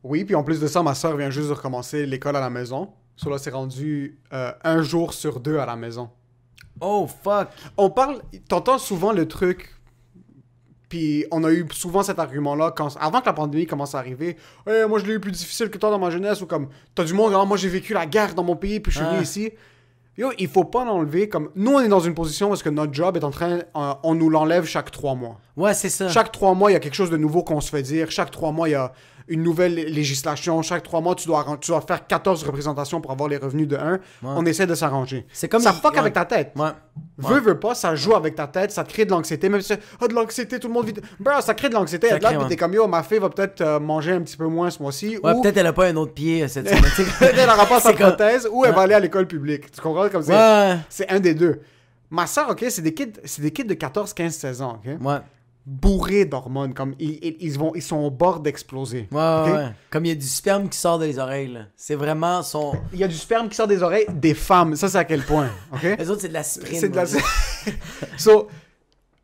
Oui, puis en plus de ça, ma soeur vient juste de recommencer l'école à la maison. So là, c'est rendu un jour sur deux à la maison. Oh, fuck. On parle... T'entends souvent le truc... Puis on a eu souvent cet argument-là avant que la pandémie commence à arriver. Hey, moi, je l'ai eu plus difficile que toi dans ma jeunesse. Ou comme, t'as du monde, moi, j'ai vécu la guerre dans mon pays, puis je suis venu ici. Yo, il faut pas l'enlever. Comme, nous, on est dans une position parce que notre job est en train... on nous l'enlève chaque 3 mois. Ouais, c'est ça. Chaque 3 mois, il y a quelque chose de nouveau qu'on se fait dire. Chaque 3 mois, il y a une nouvelle législation. Chaque 3 mois, tu dois faire 14 représentations pour avoir les revenus de 1. Ouais. On essaie de s'arranger. C'est comme ça fuck avec ta tête. Ouais. Veux pas, ça joue avec ta tête, ça te crée de l'anxiété. Même si de l'anxiété, tout le monde vit... Bro, ça crée de l'anxiété. Là, puis t'es comme, yo, ma fille va peut-être manger un petit peu moins ce mois-ci. Ouais, ou... peut-être elle a pas un autre pied cette semaine. Elle aura pas sa prothèse, ou elle va aller à l'école publique. Tu comprends? Comme c'est un des deux. Ma soeur, ok, c'est des kids de 14, 15, 16 ans, ok? Ouais. Bourrés d'hormones, comme ils sont au bord d'exploser. Ouais, okay? Ouais. Comme il y a du sperme qui sort des oreilles, là. C'est vraiment son... Il y a du sperme qui sort des oreilles des femmes. Ça, c'est à quel point, ok? Les autres, c'est de la cyprine. C'est de la... So,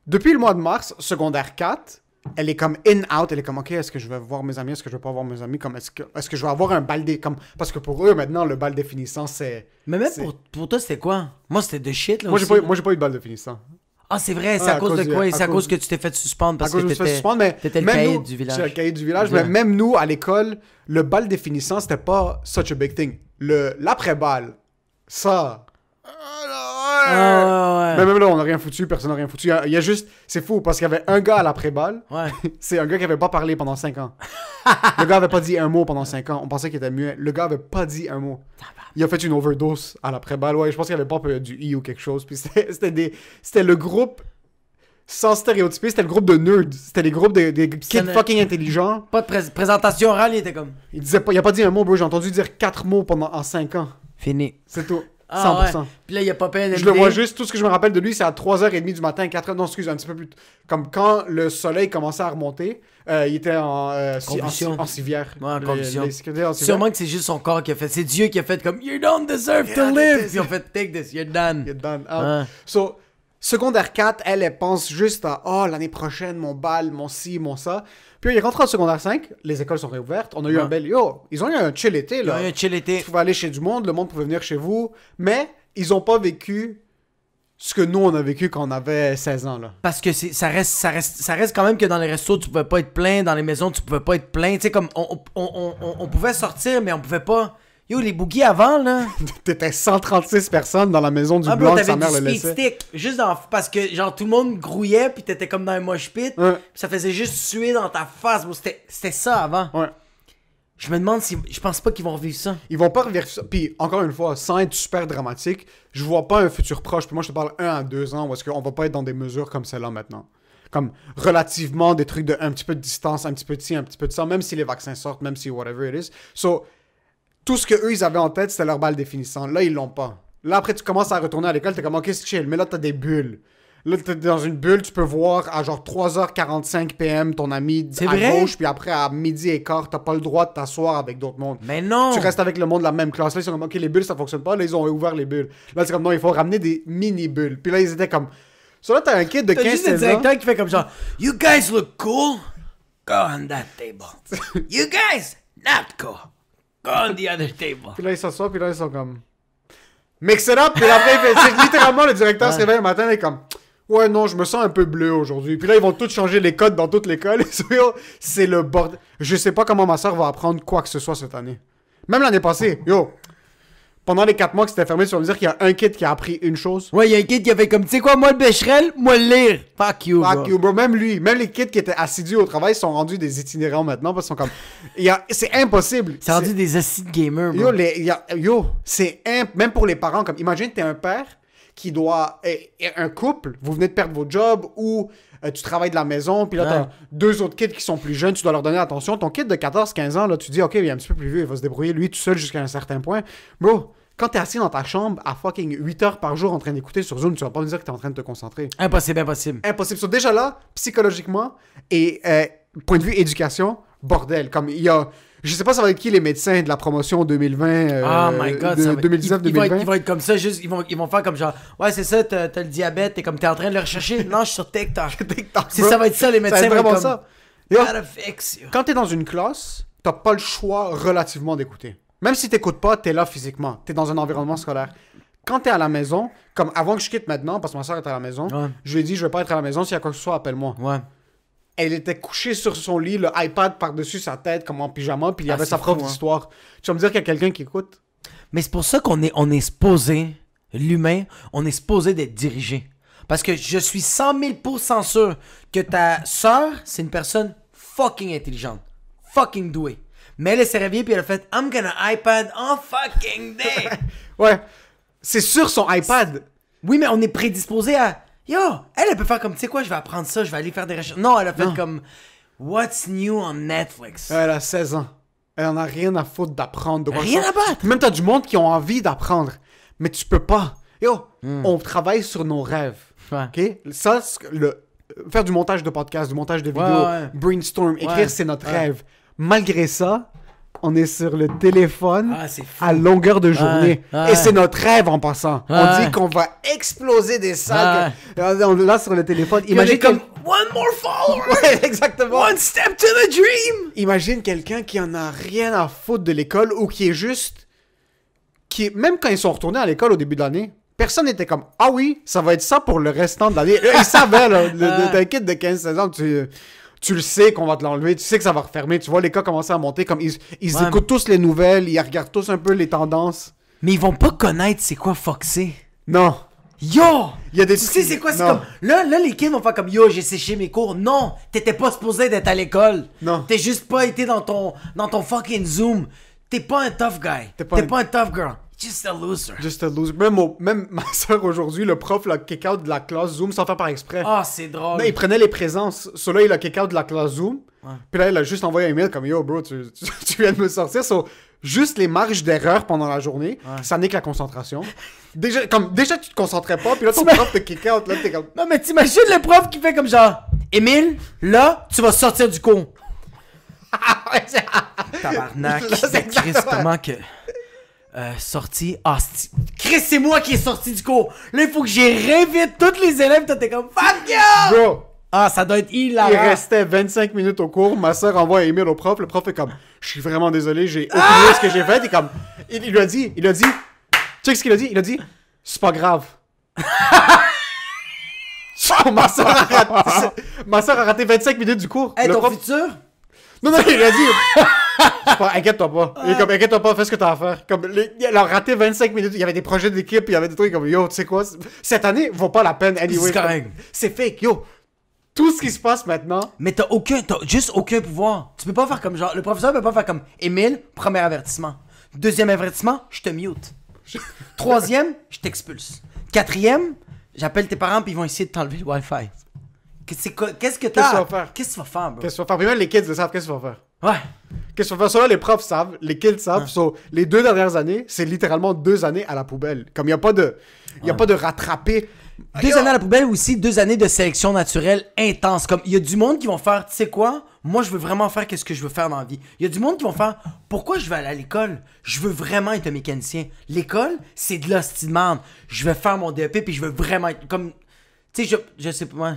depuis le mois de mars, secondaire 4, elle est comme in-out. Elle est comme, ok, est-ce que je vais voir mes amis? Est-ce que je vais pas voir mes amis? Comme, est-ce que je vais avoir un bal comme... Parce que pour eux, maintenant, le bal définissant, c'est... Mais même pour toi, c'était quoi? Moi, c'était de shit, là, moi, j'ai pas eu de bal définissant. Ah, c'est vrai, c'est à cause de quoi? C'est à cause que tu t'es fait suspendre parce que t'étais le cahier du village. J'étais le cahier du village, mais même nous, à l'école, le bal définissant, c'était pas such a big thing. L'après-bal, ça... ouais. Mais même là, on n'a rien foutu, personne n'a rien foutu. Il y a juste... C'est fou, parce qu'il y avait un gars à l'après-bal. Ouais. C'est un gars qui avait pas parlé pendant 5 ans. Le gars avait pas dit un mot pendant 5 ans. On pensait qu'il était muet. Le gars avait pas dit un mot. Il a fait une overdose à l'après-balle. Ouais, je pense qu'il avait pas du I ou quelque chose. Puis c'était le groupe, sans stéréotyper, c'était le groupe de nerds. C'était les groupes des kids fucking intelligents. Pas de présentation orale, il était comme... Il a pas dit un mot, bro. J'ai entendu dire 4 mots en 5 ans. Fini. C'est tout. 100%. Ouais. Puis là, il a pas payé Je le vois juste, tout ce que je me rappelle de lui, c'est à 3h30 du matin, 4h, non, excuse, un petit peu plus... Comme quand le soleil commençait à remonter, il était en civière. Ouais, en condition. Sûrement que c'est juste son corps qui a fait... C'est Dieu qui a fait comme « You don't deserve to live! » Puis ils ont fait « Take this, you're done. » You're done. So, secondaire 4, elle pense juste à « Oh, l'année prochaine, mon bal, mon ci, mon ça. » Puis il est rentré en secondaire 5, les écoles sont réouvertes, on a eu un bel... Yo, ils ont eu un chill été, là. Ils ont eu un chill été. Tu pouvais aller chez du monde, le monde pouvait venir chez vous, mais ils ont pas vécu ce que nous, on a vécu quand on avait 16 ans, là. Parce que ça reste quand même que dans les restos, tu pouvais pas être plein, dans les maisons, tu pouvais pas être plein. Tu sais, comme, on pouvait sortir, mais on pouvait pas... Yo, les boogies avant, là... T'étais 136 personnes dans la maison du blanc que sa mère le laissait. Stick, juste parce que, genre, tout le monde grouillait, puis t'étais comme dans un mosh pit, puis ça faisait juste suer dans ta face. Bon, c'était ça avant. Ouais. Je me demande si... Je pense pas qu'ils vont revivre ça. Ils vont pas revivre ça. Puis, encore une fois, sans être super dramatique, je vois pas un futur proche. Puis moi, je te parle 1 à 2 ans, où est-ce qu'on va pas être dans des mesures comme celle-là maintenant. Comme, relativement, des trucs de un petit peu de distance, un petit peu de ci, un petit peu de ça, même si les vaccins sortent, même si whatever it is. So... Tout ce qu'eux, ils avaient en tête, c'était leur balle définissant. Là, ils l'ont pas. Là, après, tu commences à retourner à l'école, t'es comme, ok, c'est chill. Mais là, t'as des bulles. Là, t'es dans une bulle, tu peux voir à genre 3h45 PM ton ami à gauche, puis après, à midi et quart, t'as pas le droit de t'asseoir avec d'autres mondes. Mais non! Tu restes avec le monde de la même classe. Là, ils sont comme, ok, les bulles, ça fonctionne pas. Là, ils ont ouvert les bulles. Là, c'est comme, non, il faut ramener des mini-bulles. Puis là, ils étaient comme... So là, t'as un kid de 15-16 ans... T'as juste le directeur qui fait comme genre, You guys look cool. Go on that table. You guys, not cool. Go on the other table. Puis là, ils s'assoient, puis là, ils sont comme... Mix it up! Puis après, c'est littéralement, le directeur se réveille le matin, et est comme... Ouais, non, je me sens un peu bleu aujourd'hui. Puis là, ils vont tous changer les codes dans toute l'école. C'est le bordel. Je sais pas comment ma soeur va apprendre quoi que ce soit cette année. Même l'année passée, yo... Pendant les 4 mois que c'était fermé, tu vas me dire qu'il y a un kid qui a appris une chose. Ouais, il y a un kid qui a fait comme, tu sais quoi, moi le Becherel, moi le lire. Fuck you, bro. Fuck you, bro. Même lui, même les kids qui étaient assidus au travail sont rendus des itinérants maintenant parce qu'ils sont comme... C'est impossible. C'est rendu des acides gamers, bro. Même pour les parents, comme, imagine, t'es un père qui doit... un couple, vous venez de perdre votre job ou... tu travailles de la maison, puis là, t'as 2 autres kids qui sont plus jeunes, tu dois leur donner attention. Ton kid de 14-15 ans, là, tu dis, OK, il est un petit peu plus vieux, il va se débrouiller lui tout seul jusqu'à un certain point. Bro, quand t'es assis dans ta chambre à fucking 8 heures par jour en train d'écouter sur Zoom, tu vas pas me dire que t'es en train de te concentrer. Impossible, impossible. Impossible. So, déjà là, psychologiquement, et point de vue éducation, bordel. Comme il y a... Je sais pas ça va être qui les médecins de la promotion 2020, oh my God, 2019-2020. Ils vont être comme ça, juste, ils vont faire comme genre, ouais, c'est ça, t'as le diabète, t'es en train de le rechercher. Non, je suis sur TikTok. Ça va être ça, les médecins. C'est vraiment ça. Gotta fix you. Quand t'es dans une classe, t'as pas le choix relativement d'écouter. Même si t'écoutes pas, t'es là physiquement. T'es dans un environnement scolaire. Quand t'es à la maison, comme avant que je quitte maintenant, parce que ma soeur est à la maison, je lui ai dit, je vais pas être à la maison, s'il y a quoi que ce soit, appelle-moi. Ouais. Elle était couchée sur son lit, le iPad par-dessus sa tête, comme en pyjama, puis il y avait sa prof d'histoire. Tu vas me dire qu'il y a quelqu'un qui écoute? Mais c'est pour ça qu'on est supposé, l'humain, on est supposé d'être dirigé. Parce que je suis 100 000% sûr que ta soeur, c'est une personne fucking intelligente. Fucking douée. Mais elle s'est réveillée puis elle a fait I'm gonna iPad all fucking day. Ouais. C'est sur son iPad. Oui, mais on est prédisposé à yo, elle peut faire comme tu sais quoi, je vais apprendre ça, je vais aller faire des recherches. Non, elle a fait comme What's new on Netflix? Elle a 16 ans. Elle en a rien à foutre d'apprendre. Rien à battre. Même t'as du monde qui ont envie d'apprendre. Mais tu peux pas. Yo, on travaille sur nos rêves. Ouais. OK? Ça, faire du montage de podcast, du montage de vidéos, brainstorm, écrire, c'est notre rêve. Malgré ça, on est sur le téléphone à longueur de journée. Et c'est notre rêve en passant. On dit qu'on va exploser des salles. On est là sur le téléphone. Imagine comme one more follower. Ouais, exactement. One step to the dream. Imagine quelqu'un qui en a rien à foutre de l'école ou qui est juste... Même quand ils sont retournés à l'école au début de l'année, personne n'était comme « Ah oui, ça va être ça pour le restant de l'année. » Ils savaient, là, d'un kid de 15-16 ans, tu le sais qu'on va te l'enlever, tu sais que ça va refermer, tu vois les cas commencer à monter, comme ils écoutent tous les nouvelles, ils regardent tous un peu les tendances. Mais ils vont pas connaître c'est quoi Foxy. Non. Yo! Il y a des tu sais c'est quoi? C'est comme... Là, les kids vont faire comme yo, j'ai séché mes cours. Non! T'étais pas supposé d'être à l'école. Non. T'es juste pas été dans ton fucking Zoom. T'es pas un tough guy. T'es pas un tough girl. Just a loser. Just a loser. Même ma soeur aujourd'hui, le prof l'a kick out de la classe Zoom sans faire par exprès. Ah, c'est drôle. Non, il prenait les présences. Celui-là, il a kick out de la classe Zoom. Ouais. Puis là, il a juste envoyé un email comme yo, bro, tu viens de me sortir. Juste les marges d'erreur pendant la journée, ça n'est que la concentration. Déjà, tu te concentrais pas, puis là, ton prof te kick out. Là, t'es comme. Non, mais t'imagines le prof qui fait comme genre Émile, là, tu vas sortir du cours. Tabarnak. C'est Chris, comment que. Sorti. Ah, Chris, c'est moi qui est sorti du cours. Là, il faut que j'y réinvite tous les élèves. Toi, t'es comme fuck you! Bro! Ah, ça doit être hilarant. Il restait 25 minutes au cours. Ma soeur envoie un email au prof. Le prof est comme, je suis vraiment désolé, j'ai oublié ce que j'ai fait. Et comme, il lui a dit, check ce qu'il a dit. Il a dit, c'est pas grave. Ma soeur a raté 25 minutes du cours. Hey, ton futur? Non, il a dit, inquiète-toi pas. Il est comme, inquiète-toi pas, fais ce que t'as à faire. Comme, il a raté 25 minutes. Il y avait des projets d'équipe, il y avait des trucs comme, yo, tu sais quoi, cette année vaut pas la peine anyway. C'est fake, yo. Tout ce qui se passe maintenant. Mais t'as juste aucun pouvoir. Tu peux pas faire comme genre, le professeur peut pas faire comme Émile, premier avertissement. Deuxième avertissement, je te mute. Troisième, je t'expulse. Quatrième, j'appelle tes parents puis ils vont essayer de t'enlever le Wi-Fi. Qu'est-ce que tu vas faire? Qu'est-ce que tu vas faire, bro? Qu'est-ce que tu vas faire? Puis même les kids savent qu'est-ce que tu vas faire. Ouais. Qu'est-ce que tu vas faire? Ça, là, les profs savent, les kids savent. Les 2 dernières années, c'est littéralement 2 années à la poubelle. Comme il n'y a pas de... Il y a pas de rattraper. 2 années à la poubelle ou aussi 2 années de sélection naturelle intense. Comme il y a du monde qui vont faire, tu sais quoi? Moi, je veux vraiment faire qu'est-ce que je veux faire dans la vie. Il y a du monde qui vont faire, pourquoi je vais aller à l'école? Je veux vraiment être un mécanicien. L'école, c'est de l'hostie de merde. Je vais faire mon DEP puis je veux vraiment être comme... Tu sais, je sais pas.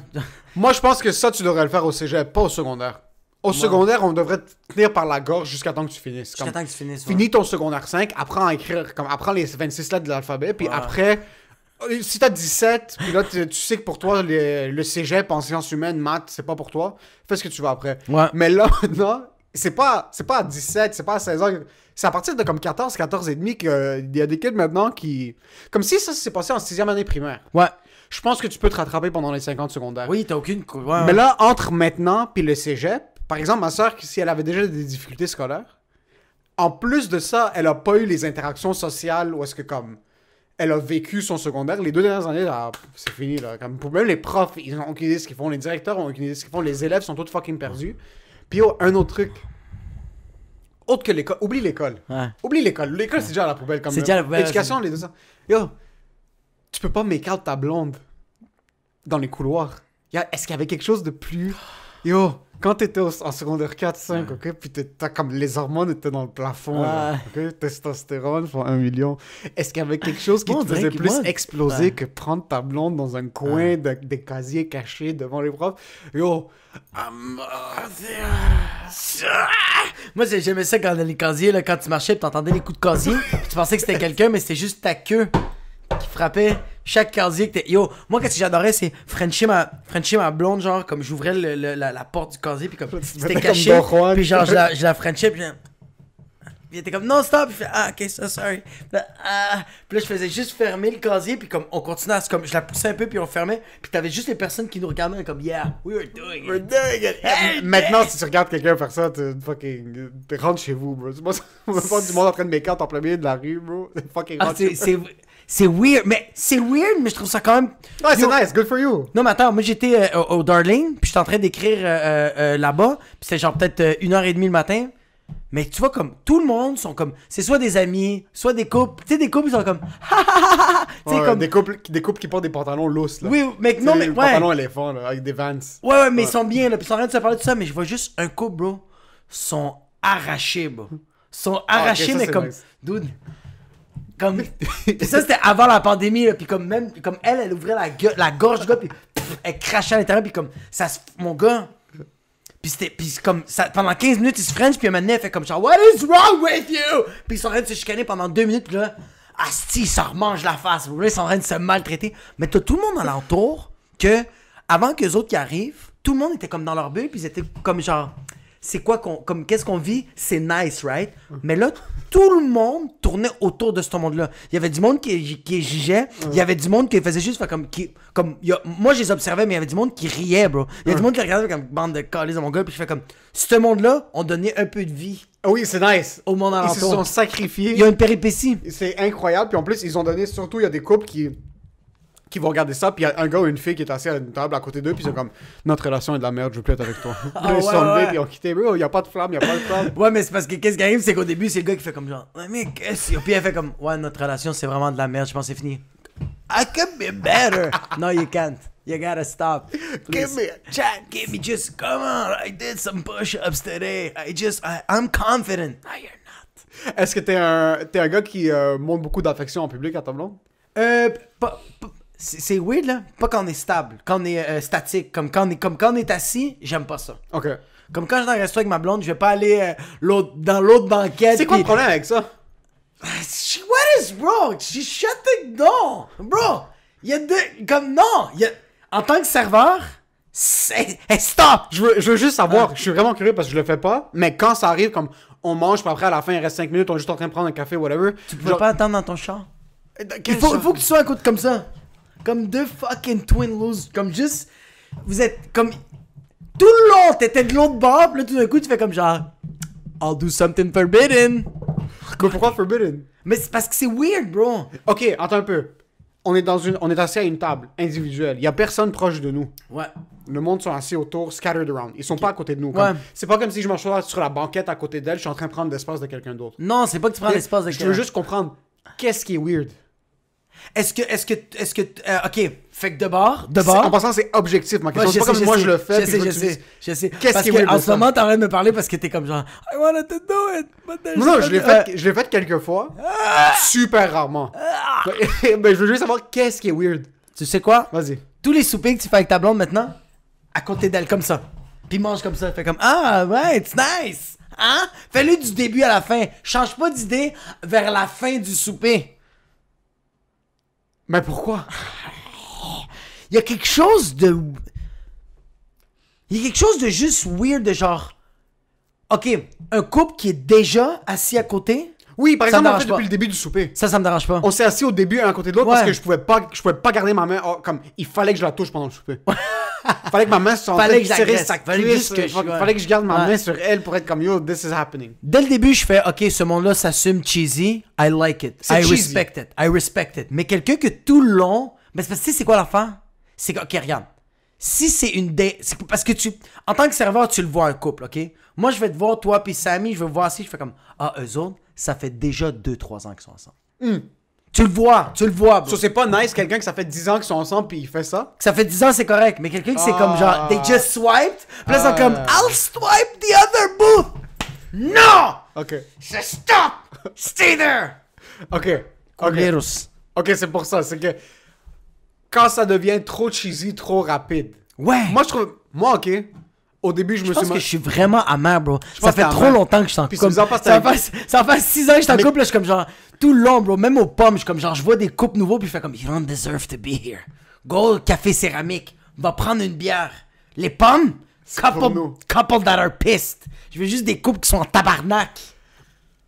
Moi, je pense que ça, tu devrais le faire au cégep, pas au secondaire. Au secondaire, on devrait te tenir par la gorge jusqu'à temps que tu finisses. Jusqu'à temps que tu finisses, Finis ton secondaire 5, apprends à écrire, apprends les 26 lettres de l'alphabet, puis après, si t'as 17, puis là, tu sais que pour toi, le cégep en sciences humaines, maths, c'est pas pour toi, fais ce que tu veux après. Ouais. Mais là, maintenant, c'est pas à 17, c'est pas à 16 ans. C'est à partir de comme 14 et demi qu'il y a des kids maintenant qui... Comme si ça s'est passé en 6e année primaire. Ouais. Je pense que tu peux te rattraper pendant les 50 secondaires. Oui, t'as aucune... Mais là, entre maintenant puis le cégep, par exemple, ma soeur, si elle avait déjà des difficultés scolaires, en plus de ça, elle a pas eu les interactions sociales où est-ce que comme elle a vécu son secondaire. Les 2 dernières années, là, c'est fini. Là. Comme, pour même les profs, ils ont aucune idée de ce qu'ils font. Les directeurs ont aucune idée de ce qu'ils font. Les élèves sont tous fucking perdus. Puis un autre truc. Autre que l'école. Oublie l'école. Ouais. Oublie l'école. L'école, c'est déjà à la poubelle. Comme c'est déjà à la poubelle. L'éducation, les deux ça. Yo, tu peux pas make out ta blonde dans les couloirs. Est-ce qu'il y avait quelque chose de plus... Yo, Quand t'étais en secondaire 4-5, ok, puis t'as comme les hormones étaient dans le plafond, là, ok, testostérone font 1 million. Est-ce qu'il y avait quelque chose qui Moi, on te dirait faisait que plus moi- exploser que prendre ta blonde dans un coin des casiers cachés devant les profs? Yo, Moi, j'aimais ça quand dans les casiers, là, quand tu marchais, pis t'entendais les coups de casier, pis tu pensais que c'était quelqu'un, mais c'était juste ta queue qui frappait chaque casier que t'es. Yo, moi, qu'est-ce que j'adorais, c'est Frencher ma blonde, genre, comme j'ouvrais la porte du casier, pis comme c'était mettais caché, comme Don Juan. pis genre, je la Frenchais, pis il était comme non stop, il fait ah ok so sorry. Puis là je faisais juste fermer le casier puis comme on continuait à se comme je la poussais un peu puis on fermait puis t'avais juste les personnes qui nous regardaient comme yeah we were doing it. we're doing it. Maintenant, si tu regardes quelqu'un faire ça, tu rentres chez vous, bro. Moi, on va pas du monde en train de make-out en plein milieu de la rue, bro. Fucking Ah, rentre chez vous. c'est weird mais je trouve ça quand même. Ouais, c'est Yo, nice, good for you. non mais attends, moi j'étais au Darling puis j'étais en train d'écrire là-bas puis c'était genre peut-être 1h30 le matin. Mais tu vois, comme tout le monde sont comme. C'est soit des amis, soit des couples. Tu sais, des couples, ils sont comme. Tu sais, Ouais, comme. des couples qui portent des pantalons lousses, là. Oui, mais non, mais. Des Ouais. pantalons éléphants, là, avec des Vans. Ouais, mais ils sont bien, là. Puis ils sont en train de se parler de ça. Mais je vois juste un couple, bro. Sont arrachés, bro. Sont arrachés, ça, mais c'est comme. nice. Dude. Comme. Puis ça, c'était avant la pandémie, là. Puis comme même. Comme elle ouvrait la gorge du gars. Puis elle crachait à l'intérieur. Puis comme. Mon gars. Puis comme ça, pendant 15 minutes, il se french, puis un moment donné, elle fait comme genre, What is wrong with you? Puis ils sont en train de se chicaner pendant 2 minutes, puis là, asti, ils s'en remangent la face. Là, ils sont en train de se maltraiter. Mais t'as tout le monde alentour que, avant que les autres qui arrivent, tout le monde était comme dans leur bulle, puis ils étaient comme genre, c'est quoi comme qu'est-ce qu'on vit? C'est nice, right? Mais là, tout le monde tournait autour de ce monde-là. Il y avait du monde qui jugeait, il y avait du monde qui faisait juste fait moi je les observais, mais il y avait du monde qui riait, bro. Il y a du monde qui regardait comme bande de calices de mon gars, puis je fais comme ce monde-là, on donnait un peu de vie Ah oui, c'est nice. au monde Ils se sont alentour. sacrifiés. Il y a une péripétie. C'est incroyable. Puis en plus, ils ont donné, surtout, il y a des couples qui vont regarder ça. Puis il y a un gars ou une fille qui est assis à une table à côté d'eux. Puis c'est comme, notre relation est de la merde, je veux plus être avec toi. Puis là, ils se sont ouais, levés, ouais. puis ils ont quitté. Bro, il y a pas de flamme, il y a pas de flamme. Ouais, mais c'est parce que qu'est-ce qui arrive, c'est qu'au début, c'est le gars qui fait comme genre, ouais, mais qu'est-ce que. Puis elle fait comme, ouais, notre relation, c'est vraiment de la merde, je pense que c'est fini. I could be better. No, you can't. You gotta stop. Give me a chance. Give me just, come on, I did some push-ups today. I'm confident. No, you're not. Est-ce que t'es un gars qui montre beaucoup d'affection en public à ta blonde? C'est weird, là. Pas quand on est stable, quand on est statique. Comme quand on est assis, j'aime pas ça. Ok. Comme quand je suis dans un restaurant avec ma blonde, je vais pas aller dans l'autre banquette. C'est quoi le puis- problème avec ça? What is wrong? She's shutting down. Bro, il y a deux. Comme non. En tant que serveur, c'est. Hey, stop! Je veux juste savoir, je suis vraiment curieux parce que je le fais pas, mais quand ça arrive, comme on mange, puis après à la fin il reste 5 minutes, on est juste en train de prendre un café, whatever. Tu peux pas attendre dans ton char. Il Il faut que tu sois un coup comme ça. Comme deux fucking twin losers. Comme juste. Vous êtes comme. Tout le long, t'étais de l'autre bord, pis là tout d'un coup tu fais comme genre. I'll do something forbidden. Mais pourquoi forbidden? Mais c'est parce que c'est weird, bro. Ok, attends un peu. On est assis à une table individuelle. Il y a personne proche de nous. Ouais. Le monde sont assis autour, scattered around. Ils sont pas à côté de nous. Ouais. C'est pas comme si je m'assois sur la banquette à côté d'elle, je suis en train de prendre l'espace de quelqu'un d'autre. Non, c'est pas que tu prends l'espace de Je veux juste comprendre qu'est-ce qui est weird. Est-ce que. Ok, fait que de bord. En passant, c'est objectif ma question. Ouais, c'est pas comme moi je le fais. puis veux que tu dises- Je sais. Qu'est-ce Parce qui est que weird en de ce ça? moment, t'es en train de me parler parce que t'es comme genre, I wanted to do it, but there's Non, je nothing- l'ai fait quelques fois. Super rarement. Mais je veux juste savoir qu'est-ce qui est weird. Tu sais quoi? Vas-y. Tous les soupers que tu fais avec ta blonde maintenant, à côté d'elle, comme ça. Puis mange comme ça. Fais comme, ah, ouais, it's nice. Hein? Fais-le du début à la fin. Change pas d'idée vers la fin du souper. Mais pourquoi? Il y a quelque chose de. Il y a quelque chose de juste weird, de genre. Ok, un couple qui est déjà assis à côté, Oui, par Ça exemple, me on fait dérange depuis le début du souper. ça me dérange pas. On s'est assis au début un à côté de l'autre Ouais. parce que je pouvais pas garder ma main. Comme, il fallait que je la touche pendant le souper. Fallait que ma main soit en train Fallait de que serrer j'agresse. sa Fallait cuisse. juste que Fallait que je garde ma Ouais. main sur elle pour être comme yo, this is happening. Dès le début, je fais, ok, ce monde-là s'assume cheesy. I like it. C'est I cheesy. respect it. I respect it. Mais quelqu'un que tout le long. Mais c'est parce que tu sais, c'est quoi l'affaire? C'est que, ok, regarde. Si c'est une date. C'est parce que tu. En tant que serveur, tu le vois un couple, ok? Moi, je vais te voir, toi puis Samy, je vais voir si je fais comme. Ah, eux autres, ça fait déjà 2-3 ans qu'ils sont ensemble. Tu le vois, bro. So, c'est pas nice, quelqu'un que ça fait 10 ans qu'ils sont ensemble puis il fait ça. Ça fait 10 ans, c'est correct. Mais quelqu'un qui c'est comme genre, they just swiped. Puis là, ils sont comme, I'll swipe the other booth. No! Ok. Stop! Stay there! Ok. Ok. Culeros. Ok, c'est pour ça. C'est que quand ça devient trop cheesy, trop rapide. Ouais. Moi, je trouve. Moi, ok. Au début, je me Je pense suis. que je suis vraiment amer, bro. pense Ça que fait t'es trop amer. longtemps que je suis en Puis couple. c'est bizarre parce que Ça fait 6 ans que je suis en Mais- couple, là, je suis comme genre, tout le long, bro. Même aux pommes, je suis comme genre, je vois des couples nouveaux, puis je fais comme, you don't deserve to be here. Go au café céramique. Va prendre une bière. Les pommes, pour nous. couple that are pissed. Je veux juste des couples qui sont en tabarnak.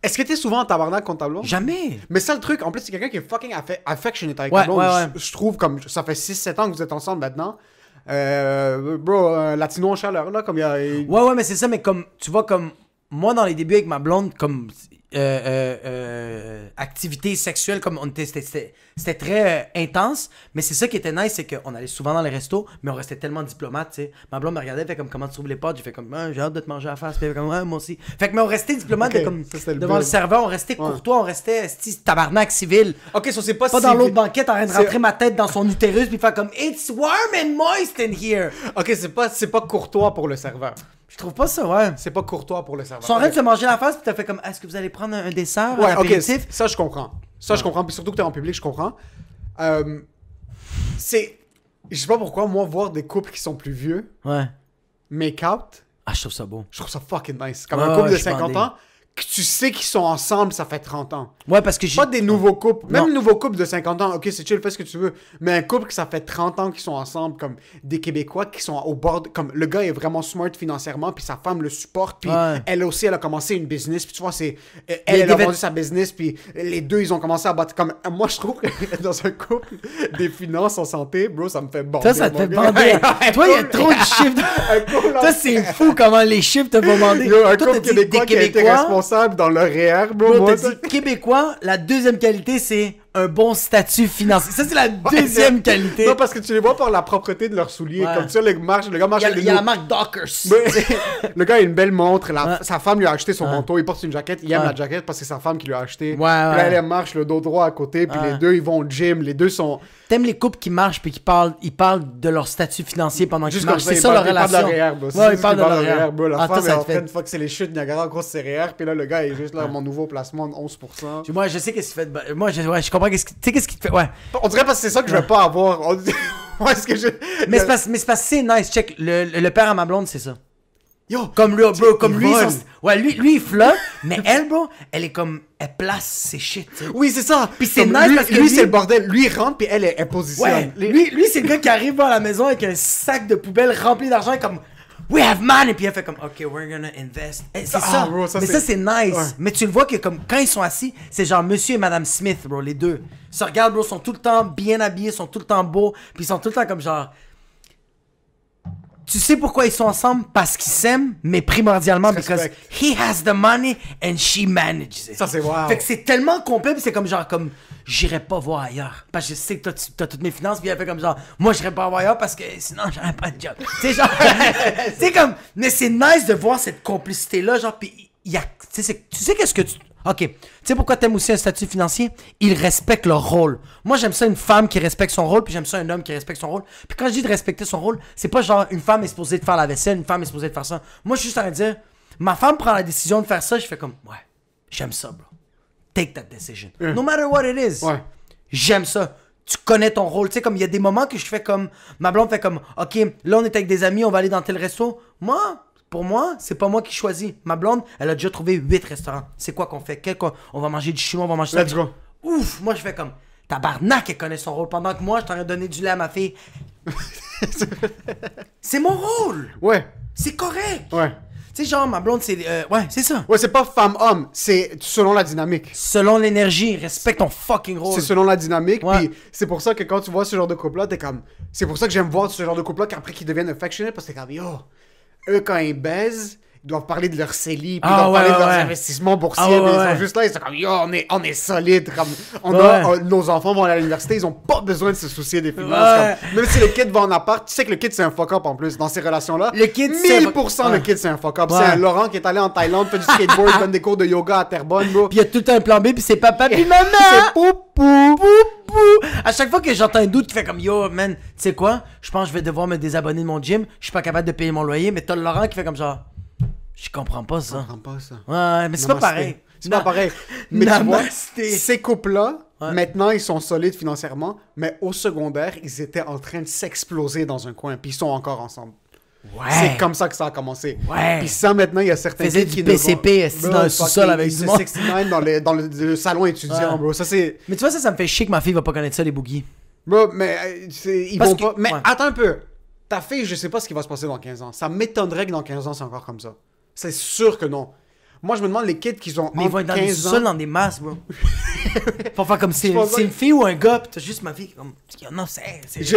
Est-ce que t'es souvent en tabarnak contre ta blonde? Jamais. Mais ça, le truc, en plus, c'est quelqu'un qui est fucking affectionate avec Ouais, ta blonde. ouais, ouais. Je trouve comme. Ça fait 6-7 ans que vous êtes ensemble maintenant. Bro, latino en chaleur, là, comme il y a. Ouais, mais c'est ça, mais comme, tu vois, comme, moi, dans les débuts avec ma blonde, comme, activité sexuelle, comme, c'était très intense, mais c'est ça qui était nice, c'est qu'on allait souvent dans les restos, mais on restait tellement diplomate, tu sais. Ma blonde me regardait, fait comme, comment tu trouves les potes? J'ai fait comme, ah, j'ai hâte de te manger à la face, puis elle fait comme, ouais, moi aussi. Fait que, mais on restait diplomate, Ok, de, comme, ça, c'était le devant le build. serveur, on restait courtois, on restait, esti, tabarnak civil. Ok, ça, c'est pas Pas si dans vi- l'autre banquette en train de c'est- rentrer ma tête dans son utérus, puis faire comme, it's warm and moist in here. Ok, c'est pas courtois pour le serveur. Je trouve pas ça, ouais. C'est pas courtois pour le serveur. Ils sont en train de se manger la face, puis t'as fait comme, est-ce que vous allez prendre un dessert, Ouais, un ok, apéritif? ça je comprends. Ça je comprends, puis surtout que t'es en public, je comprends. C'est. Je sais pas pourquoi, moi, voir des couples qui sont plus vieux, Ouais. make out, Ah, je trouve ça beau. je trouve ça fucking nice. Comme Ouais, un couple ouais, de je suis 50 bandé. ans, que tu sais qu'ils sont ensemble, ça fait 30 ans. Ouais, parce que j'ai. Pas des nouveaux couples, même Non. nouveaux couples de 50 ans, ok, c'est chill, fais ce que tu veux. Mais un couple que ça fait 30 ans qu'ils sont ensemble, comme des Québécois qui sont au bord, comme le gars est vraiment smart financièrement, puis sa femme le supporte, puis Ouais. elle aussi, elle a commencé une business, puis tu vois, c'est. Il y a Elle a des vendu sa business, puis les deux, ils ont commencé à battre. Comme, moi, je trouve que dans un couple, des finances en santé, bro, ça me fait bander. Ça te mon fait gars. bander. Un Toi, il y a couple- trop de chiffres. un couple en- Toi, c'est fou comment les chiffres te font bander. Yo, un Toi, couple t'as dit québécois qui a été responsable dans leur REER, bro. Bro, Moi, t'as dit Québécois, la deuxième qualité, c'est un bon statut financier. Ça, c'est la deuxième qualité. Non, parce que tu les vois par la propreté de leurs souliers. Ouais. Comme ça, le gars marche Il y a, avec il y a la marque Dockers. Le gars a une belle montre, Ouais. sa femme lui a acheté son Ouais. manteau, il porte une jaquette, il aime Ouais. la jaquette parce que c'est sa femme qui lui a acheté. Ouais, Puis là, ouais. elle marche le dos droit à côté, puis Ouais. les deux ils vont au gym, les deux sont T'aimes les couples qui marchent puis qui parlent, ils parlent de leur statut financier pendant qu'ils juste comme marchent. ça. C'est ils ça leur parlent- ils parlent de relation. leur REER, bro. Ouais, C'est ils juste parlent de qu'ils leur REER, REER. bro. La Ah, femme ça est te en train fait- de fuck, c'est les chutes Niagara, gros c'est REER, puis là le gars est juste là, mon nouveau placement de 11%. Moi, je sais qu'est-ce qui fait. Moi, je comprends qu'est-ce qui. Tu sais, qu'est-ce qui te fait. Ouais. On dirait parce que c'est ça que je vais pas avoir. Ouais, est-ce que je. Mais c'est parce que c'est nice. Check. Le père à ma blonde, c'est ça. Yo! Comme lui, bro, comme il lui, vole. ouais, lui, il flotte, mais elle, bro, elle est comme, elle place ses shit, tu sais. Oui, c'est ça. Puis c'est Comme nice lui, parce que lui, lui- c'est le bordel. Lui, il rentre, puis elle positionne. Ouais, lui, c'est le gars qui arrive à la maison avec un sac de poubelle rempli d'argent, comme, we have money, puis elle fait comme, ok, we're gonna invest. Eh, c'est Ah, ça. bro, ça, mais c'est- ça, c'est nice. Ouais. Mais tu le vois que, comme, quand ils sont assis, c'est genre monsieur et madame Smith, bro, les deux. Ils se regardent, bro, sont tout le temps bien habillés, sont tout le temps beaux, puis ils sont tout le temps comme genre. Tu sais pourquoi ils sont ensemble? Parce qu'ils s'aiment, mais primordialement, because Respect. he has the money and she manages it. Ça, c'est wow. Fait que c'est tellement complet, puis c'est comme genre, comme, j'irai pas voir ailleurs. Parce que je sais que toi, t'as toutes mes finances, puis elle fait comme genre, moi, j'irai pas voir ailleurs parce que sinon, j'aurais pas de job. Tu sais, genre, c'est comme, mais c'est nice de voir cette complicité-là, genre, puis il y a, tu sais qu'est-ce que tu. Ok, tu sais pourquoi t'aimes aussi un statut financier? Ils respectent leur rôle. Moi, j'aime ça une femme qui respecte son rôle, puis j'aime ça un homme qui respecte son rôle. Puis quand je dis de respecter son rôle, c'est pas genre une femme est supposée de faire la vaisselle, une femme est supposée de faire ça. Moi, je suis juste en train de dire, ma femme prend la décision de faire ça, je fais comme, ouais, j'aime ça, bro. Take that decision. No matter what it is. Ouais. J'aime ça. Tu connais ton rôle. Tu sais, comme il y a des moments que je fais comme, ma blonde fait comme, ok, là on est avec des amis, on va aller dans tel resto. Pour moi, c'est pas moi qui choisis. Ma blonde, elle a déjà trouvé 8 restaurants. C'est quoi qu'on fait? On va manger du chinois, on va manger ça. Let's go. Ouf, moi je fais comme, tabarnak, elle connaît son rôle. Pendant que moi, je t'aurais donné du lait à ma fille. C'est mon rôle. Ouais. C'est correct. Ouais. Tu sais, genre, ma blonde, c'est. Ouais, c'est ça. Ouais, c'est pas femme-homme, c'est selon la dynamique. Selon l'énergie, respecte ton fucking rôle. C'est selon la dynamique, Ouais. puis c'est pour ça que quand tu vois ce genre de couple-là, t'es comme... C'est pour ça que j'aime voir ce genre de couple-là qu'après qu'ils deviennent affectionate, parce que t'es comme, yo, eux, quand ils baisent, ils doivent parler de leur CELI, puis Ah, ils doivent parler ouais, de leurs ouais. investissements boursiers, Ah, ouais, mais ils ouais. sont juste là, ils sont comme, yo, on est solide, comme, Ouais. nos enfants vont aller à l'université, ils ont pas besoin de se soucier des finances, Ouais. comme, même si le kid va en appart, tu sais que le kid c'est un fuck-up en plus, dans ces relations-là, Le kid, c'est- 1000% le Ouais. kid c'est un fuck-up, Ouais. c'est un Laurent qui est allé en Thaïlande, fait du skateboard, donne des cours de yoga à Terrebonne, bro, Puis il y a tout un plan B, puis c'est papa, puis maman. c'est poupou, Poupou. À chaque fois que j'entends un doute qui fait comme yo, man, tu sais quoi? Je pense que je vais devoir me désabonner de mon gym. Je suis pas capable de payer mon loyer, mais t'as le Laurent qui fait comme ça. Je comprends pas je ça. comprends pas ça. Ouais, mais c'est pas Namasté. pareil. C'est pas pareil. Mais tu vois, Namasté. ces couples-là, Ouais. maintenant, ils sont solides financièrement, mais au secondaire, ils étaient en train de s'exploser dans un coin, puis ils sont encore ensemble. Ouais. C'est comme ça que ça a commencé. Ouais. Puis ça, maintenant, il y a certains Faisait kids du qui PCP, ne vont- esti, Bro, dans le fuck, sous-sol ils- avec ils du se monde. 69 dans le salon étudiant, Ouais. bro. Ça, c'est... Mais tu vois, ça me fait chier que ma fille va pas connaître ça, les boogies. Bro, mais ils Parce vont que- pas... Mais ouais. attends un peu. Ta fille, je sais pas ce qui va se passer dans 15 ans. Ça m'étonnerait que dans 15 ans, c'est encore comme ça. C'est sûr que non. Moi, je me demande les kids qui ont Mais ils vont être dans des 15 sous-sols, ans... dans des masses, bro. Faut faire comme si pense c'est pas- une fille ou un gars, pis t'as juste ma fille comme. Non, c'est. Je-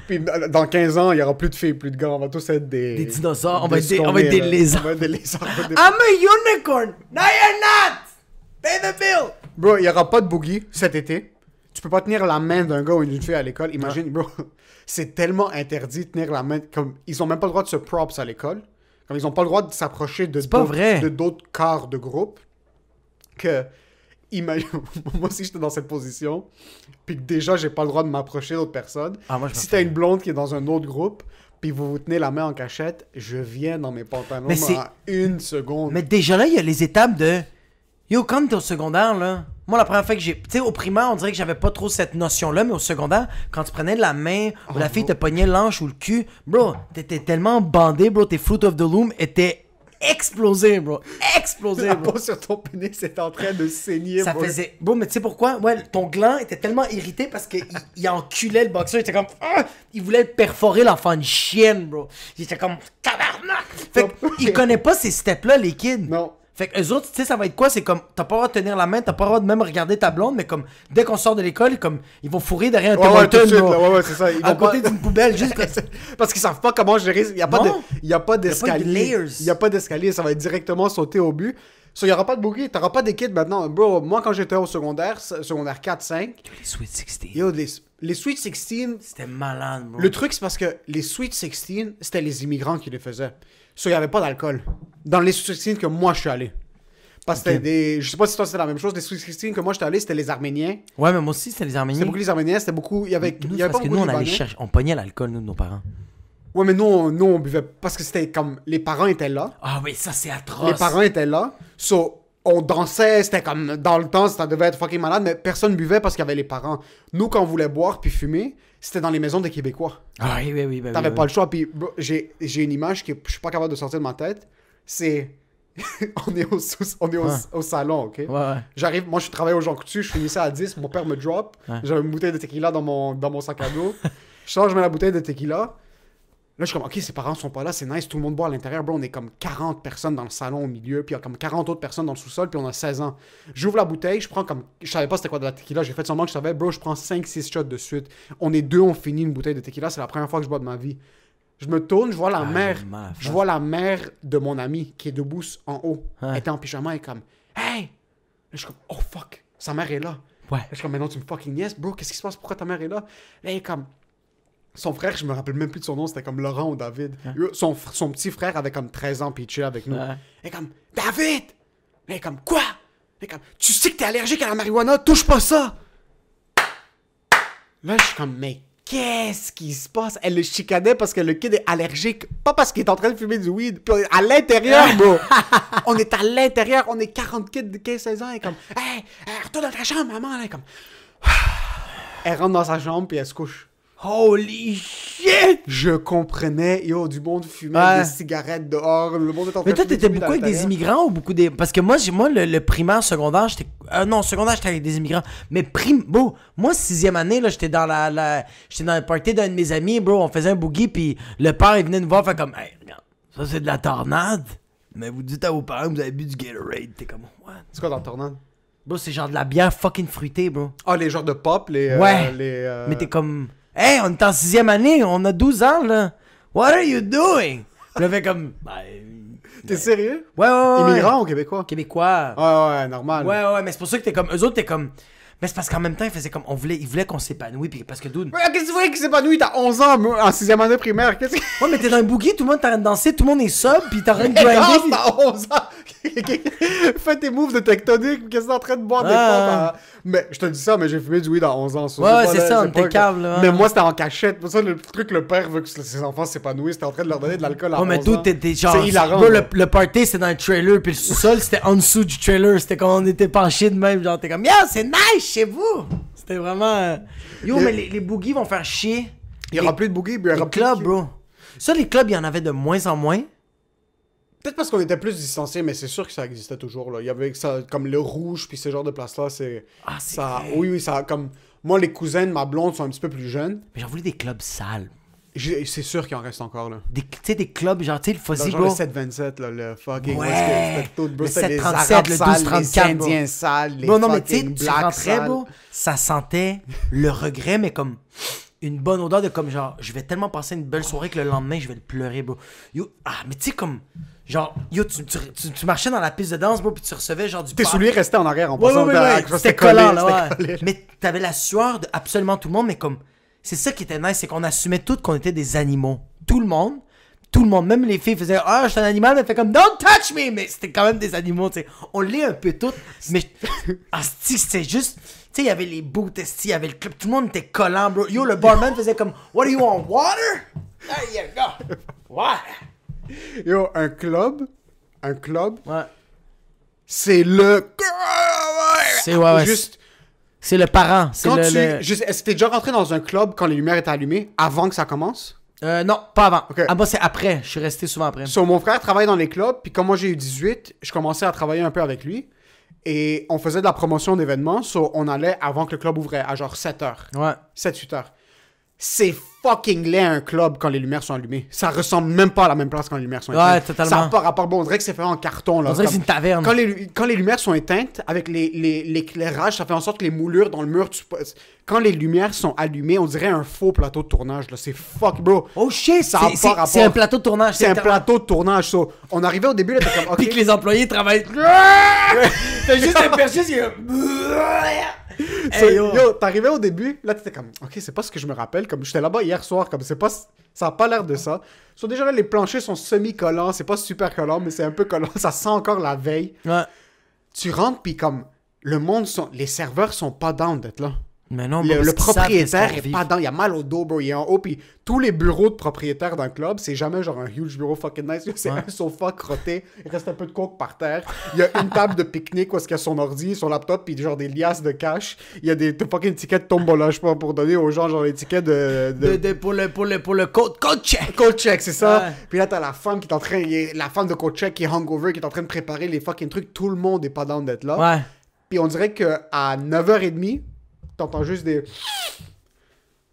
Puis dans 15 ans, il y aura plus de filles, plus de gars. On va tous être des... Des dinosaures, on des va être des scombés, là. lézards. On va être des lézards. Des- I'm a unicorn! No, you're not! Pay the bill! Bro, il y aura pas de boogie cet été. Tu peux pas tenir la main d'un gars ou d'une fille à l'école. Imagine, bro, c'est tellement interdit de tenir la main. Comme, ils ont même pas le droit de se props à l'école. Comme ils ont pas le droit de s'approcher de pas vrai. d'autres quarts de groupe. Que, imagine, moi si j'étais dans cette position, puis que déjà j'ai pas le droit de m'approcher d'autres personnes. Ah, moi, je Si me t'as fais- une blonde qui est dans un autre groupe, puis vous vous tenez la main en cachette, je viens dans mes pantalons Mais c'est- en une seconde. Mais déjà là, il y a les étapes de. Yo, quand t'es au secondaire, là. Moi, la première fois que j'ai. Tu sais, au primaire, on dirait que j'avais pas trop cette notion-là, mais au secondaire, quand tu prenais la main ou la fille te pognait l'anche ou le cul, bro, t'étais tellement bandé, bro, tes Fruit of the Loom étaient explosés, bro. Explosés, La bro. peau sur ton pénis est en train de saigner. Ça bro. faisait. Bon, mais tu sais pourquoi? Ouais, ton gland était tellement irrité parce qu'il il enculait le boxeur. Il était comme. Ah! Il voulait perforer l'enfant de chienne, bro. Il était comme. Tabarnak! Fait qu'il connaît pas ces steps-là, les kids. Non. Fait que eux autres, tu sais, ça va être quoi? C'est comme. T'as pas le droit de tenir la main, t'as pas le droit de même regarder ta blonde, mais comme. Dès qu'on sort de l'école, comme. Ils vont fourrer derrière un Ouais, ouais, tout de Tim suite, Hortons, là, bro. ouais, c'est ça. Ils À vont côté pas- d'une poubelle, juste. Parce qu'ils savent pas comment gérer. Il y a pas Non. il y a pas de d'escalier. layers. Il y a pas d'escalier. Ça va être directement sauté au but. So, il y aura pas de boogie. T'auras pas des kids maintenant. Bro, moi, quand j'étais au secondaire 4-5, Les Sweet 16. yo, les Sweet 16, C'était malade, bro. le truc, c'est parce que les Sweet 16, c'était les immigrants qui les faisaient. So, il y avait pas d'alcool. Dans les Sweet 16 que moi, je suis allé. Parce que c'était des... Je sais pas si toi, c'était la même chose. Les Sweet 16 que moi, j'étais allé, c'était les Arméniens. Ouais, mais moi aussi, c'était les Arméniens. C'était beaucoup les Arméniens. C'était beaucoup... Il y avait, Nous, il y c'est avait parce pas que beaucoup nous, de on allait Libanais. chercher. On pognait l'alcool, nous, de nos parents. Ouais, mais nous, on buvait... Parce que c'était comme... Les parents étaient là. Ah oui, ça, c'est atroce. Les parents étaient là. So, on dansait, c'était comme dans le temps, ça devait être fucking malade, mais personne buvait parce qu'il y avait les parents. Nous, quand on voulait boire puis fumer, c'était dans les maisons des Québécois. Ah oui, oui, oui. T'avais pas le choix. Puis bro, j'ai une image que je suis pas capable de sortir de ma tête. C'est. on est au salon, ok? Ouais, ouais. J'arrive, moi je travaille au Jean Coutu, je finissais à 10, mon père me drop. Ouais. J'avais une bouteille de tequila dans mon sac à dos. Je sors, je mets la bouteille de tequila. Là, je suis comme, ok, ses parents sont pas là, c'est nice, tout le monde boit à l'intérieur. Bro, on est comme 40 personnes dans le salon au milieu, puis il y a comme 40 autres personnes dans le sous-sol, puis on a 16 ans. J'ouvre la bouteille, je prends comme. Je savais pas c'était quoi de la tequila, j'ai fait semblant que je savais. Bro, je prends 5-6 shots de suite. On est deux, on finit une bouteille de tequila, c'est la première fois que je bois de ma vie. Je me tourne, je vois la mère. j'ai mal à la face. Je vois la mère de mon ami qui est debout en haut. Ouais. Elle était en pyjama et comme, hey! Là, je suis comme, oh fuck, sa mère est là. Ouais. Là, je suis comme, mais non, tu me fucking yes, bro, qu'est-ce qui se passe? Pourquoi ta mère est là? Là, elle est comme. Son frère, je me rappelle même plus de son nom, c'était comme Laurent ou David. Son petit frère avait comme 13 ans, puis il chill avec nous. Ouais. Elle est comme, David! Elle est comme, quoi? Elle est comme, tu sais que t'es allergique à la marijuana, touche pas ça! Là, je suis comme, mais qu'est-ce qui se passe? Elle le chicanait parce que le kid est allergique, pas parce qu'il est en train de fumer du weed. Puis on est à l'intérieur, bro! On est à l'intérieur, on est 40 kids de 15-16 ans, elle est comme, hey, retourne dans ta chambre, maman! Elle est comme, elle rentre dans sa chambre, puis elle se couche. Holy shit! Je comprenais, yo, du monde fumait Ouais. des cigarettes dehors, le monde est en train Mais de toi, fumer t'étais du weed beaucoup à avec des l'intérieur. immigrants ou beaucoup des. Parce que moi, le primaire, secondaire, j'étais. Non, secondaire, j'étais avec des immigrants. Mais bro, moi, 6e année, là, j'étais dans j'étais dans le party d'un de mes amis, bro. On faisait un boogie, puis le père, il venait nous voir, fait comme, hey, regarde, ça, c'est de la tornade. Mais vous dites à vos parents que vous avez bu du Gatorade. T'es comme, what? C'est quoi dans le tornade? Bro, c'est genre de la bière fucking fruitée, bro. Ah, les genres de pop, les... Ouais. les Mais t'es comme, hey, on est en 6e année, on a 12 ans, là. What are you doing? Je le fais comme... T'es sérieux? Ouais. Immigrant ou québécois? Québécois. Ouais, normal. Ouais, mais c'est pour ça que t'es comme... Eux autres, t'es comme... Mais c'est parce qu'en même temps, ils faisaient comme... Ils voulaient qu'on s'épanouisse, puis parce que dude... Mais qu'est-ce que tu voulais qu'il s'épanouit? T'as 11 ans, moi, en 6e année primaire. Qu'est-ce que... Ouais, mais t'es dans un boogie, tout le monde t'arrête de danser, tout le monde est sub, pis t'es en train de Grâce, grinder. Pis... t'as 11 ans. Fais tes moves de tectonique, qu'est-ce que t'es en train de boire des potes? Mais je te dis ça, mais j'ai fumé du weed à 11 ans. Ouais, c'est ça, on était câble, là. Mais moi, c'était en cachette. Pour ça, le truc, le père veut que ses enfants s'épanouissent. C'était en train de leur donner de l'alcool à 11 ans. Ouais, mais tout, t'es genre... C'est hilarant. Bro, le party, c'était dans le trailer, pis le sous-sol, c'était en dessous du trailer. C'était comme on était penchés de même, genre, t'es comme, yo, c'est nice chez vous! C'était vraiment... Yo, mais les boogies vont faire chier. Il y aura plus de boogie, puis il y aura Les plus de... clubs, bro. Ça, les clubs, il y en avait de moins en moins. Peut-être parce qu'on était plus distanciés, mais c'est sûr que ça existait toujours, là. Il y avait ça, comme le rouge, puis ce genre de place-là, c'est... Ah, c'est ça. vrai. Oui, ça, comme... Moi, les cousins de ma blonde sont un petit peu plus jeunes. Mais j'en voulais des clubs sales. C'est sûr qu'il en reste encore, là. Tu sais, des clubs, genre, tu sais, le fuzzy, Genre le bro. 727, là, le fucking... Ouais. où est-ce que c'était tout, bro, Le c'était les 737, Arabes le sales, 1234, les bro. Indiens sales, les Bon, non, mais tu sais, fucking tu blacks rentrais, sales. bro, ça sentait le regret, mais comme une bonne odeur de comme genre, je vais tellement passer une belle soirée que le lendemain, je vais le pleurer, bro. Yo, mais tu sais, comme, genre, yo, tu marchais dans la piste de danse, bro, puis tu recevais genre du Tes pop. souliers restaient en arrière en Ouais, passant. C'était collant, là, c'était ouais. collé. Mais t'avais la sueur de absolument tout le monde, mais comme, c'est ça qui était nice, c'est qu'on assumait tous qu'on était des animaux. Tout le monde, même les filles faisaient ah, je suis un animal, mais fait comme don't touch me, mais c'était quand même des animaux, tu sais. On l'est un peu toutes, mais asti, c'était juste, tu sais, il y avait les boots, asti, il y avait le club, tout le monde était collant, bro. Yo, le barman faisait comme what do you want, water? There you go, water. Yo, un club, Ouais. c'est le... C'est ouais, Juste... c'est le parent, c'est Quand le... Est-ce que t'es déjà rentré dans un club quand les lumières étaient allumées, avant que ça commence? Non, pas avant. Ok. Ah, moi, c'est après. Je suis resté souvent après. So, mon frère travaille dans les clubs, puis comme moi j'ai eu 18, je commençais à travailler un peu avec lui. Et on faisait de la promotion d'événements, so on allait avant que le club ouvrait, à genre 7h. Ouais. 7-8 heures. C'est fucking laid un club quand les lumières sont allumées. Ça ressemble même pas à la même place quand les lumières sont éteintes. Ouais, totalement. Ça n'a pas rapport. Bon, on dirait que c'est fait en carton, là. On dirait que Comme- c'est une taverne. Quand les lumières sont éteintes, avec l'éclairage, ça fait en sorte que les moulures dans le mur... Quand les lumières sont allumées, on dirait un faux plateau de tournage, là. C'est fuck, bro. Oh shit, Ça a pas rapport. c'est un plateau de tournage. C'est un plateau de tournage, ça. On arrivait au début, là, t'es comme... Puis OK. que les employés travaillent. T'as juste un perché qui est. So, Hey, yo. yo, t'arrivais au début, là t'étais comme, ok, c'est pas ce que je me rappelle, comme j'étais là-bas hier soir, comme c'est pas, ça a pas l'air de ça. So, déjà là, les planchers sont semi-collants, c'est pas super collant, mais c'est un peu collant, ça sent encore la veille. Ouais. Tu rentres, puis comme, les serveurs sont pas down d'être là. Mais non, Le propriétaire est pas down, il a mal au dos, bro, il est en haut, puis tous les bureaux de propriétaires d'un club, c'est jamais genre un huge bureau fucking nice, c'est Ouais. un sofa crotté, il reste un peu de coke par terre, il y a une table de pique-nique où est-ce qu'il y a son ordi, son laptop, puis genre des liasses de cash, il y a des fucking tickets de tombola, je sais pas, pour donner aux gens genre les tickets Pour le code check. Code check, c'est ça. Ouais. Puis là, t'as la femme qui est en train... La femme de code check qui est hungover, qui est en train de préparer les fucking trucs. Tout le monde est pas down d'être là. Ouais. Puis on dirait qu'à 9h30, t'entends juste des...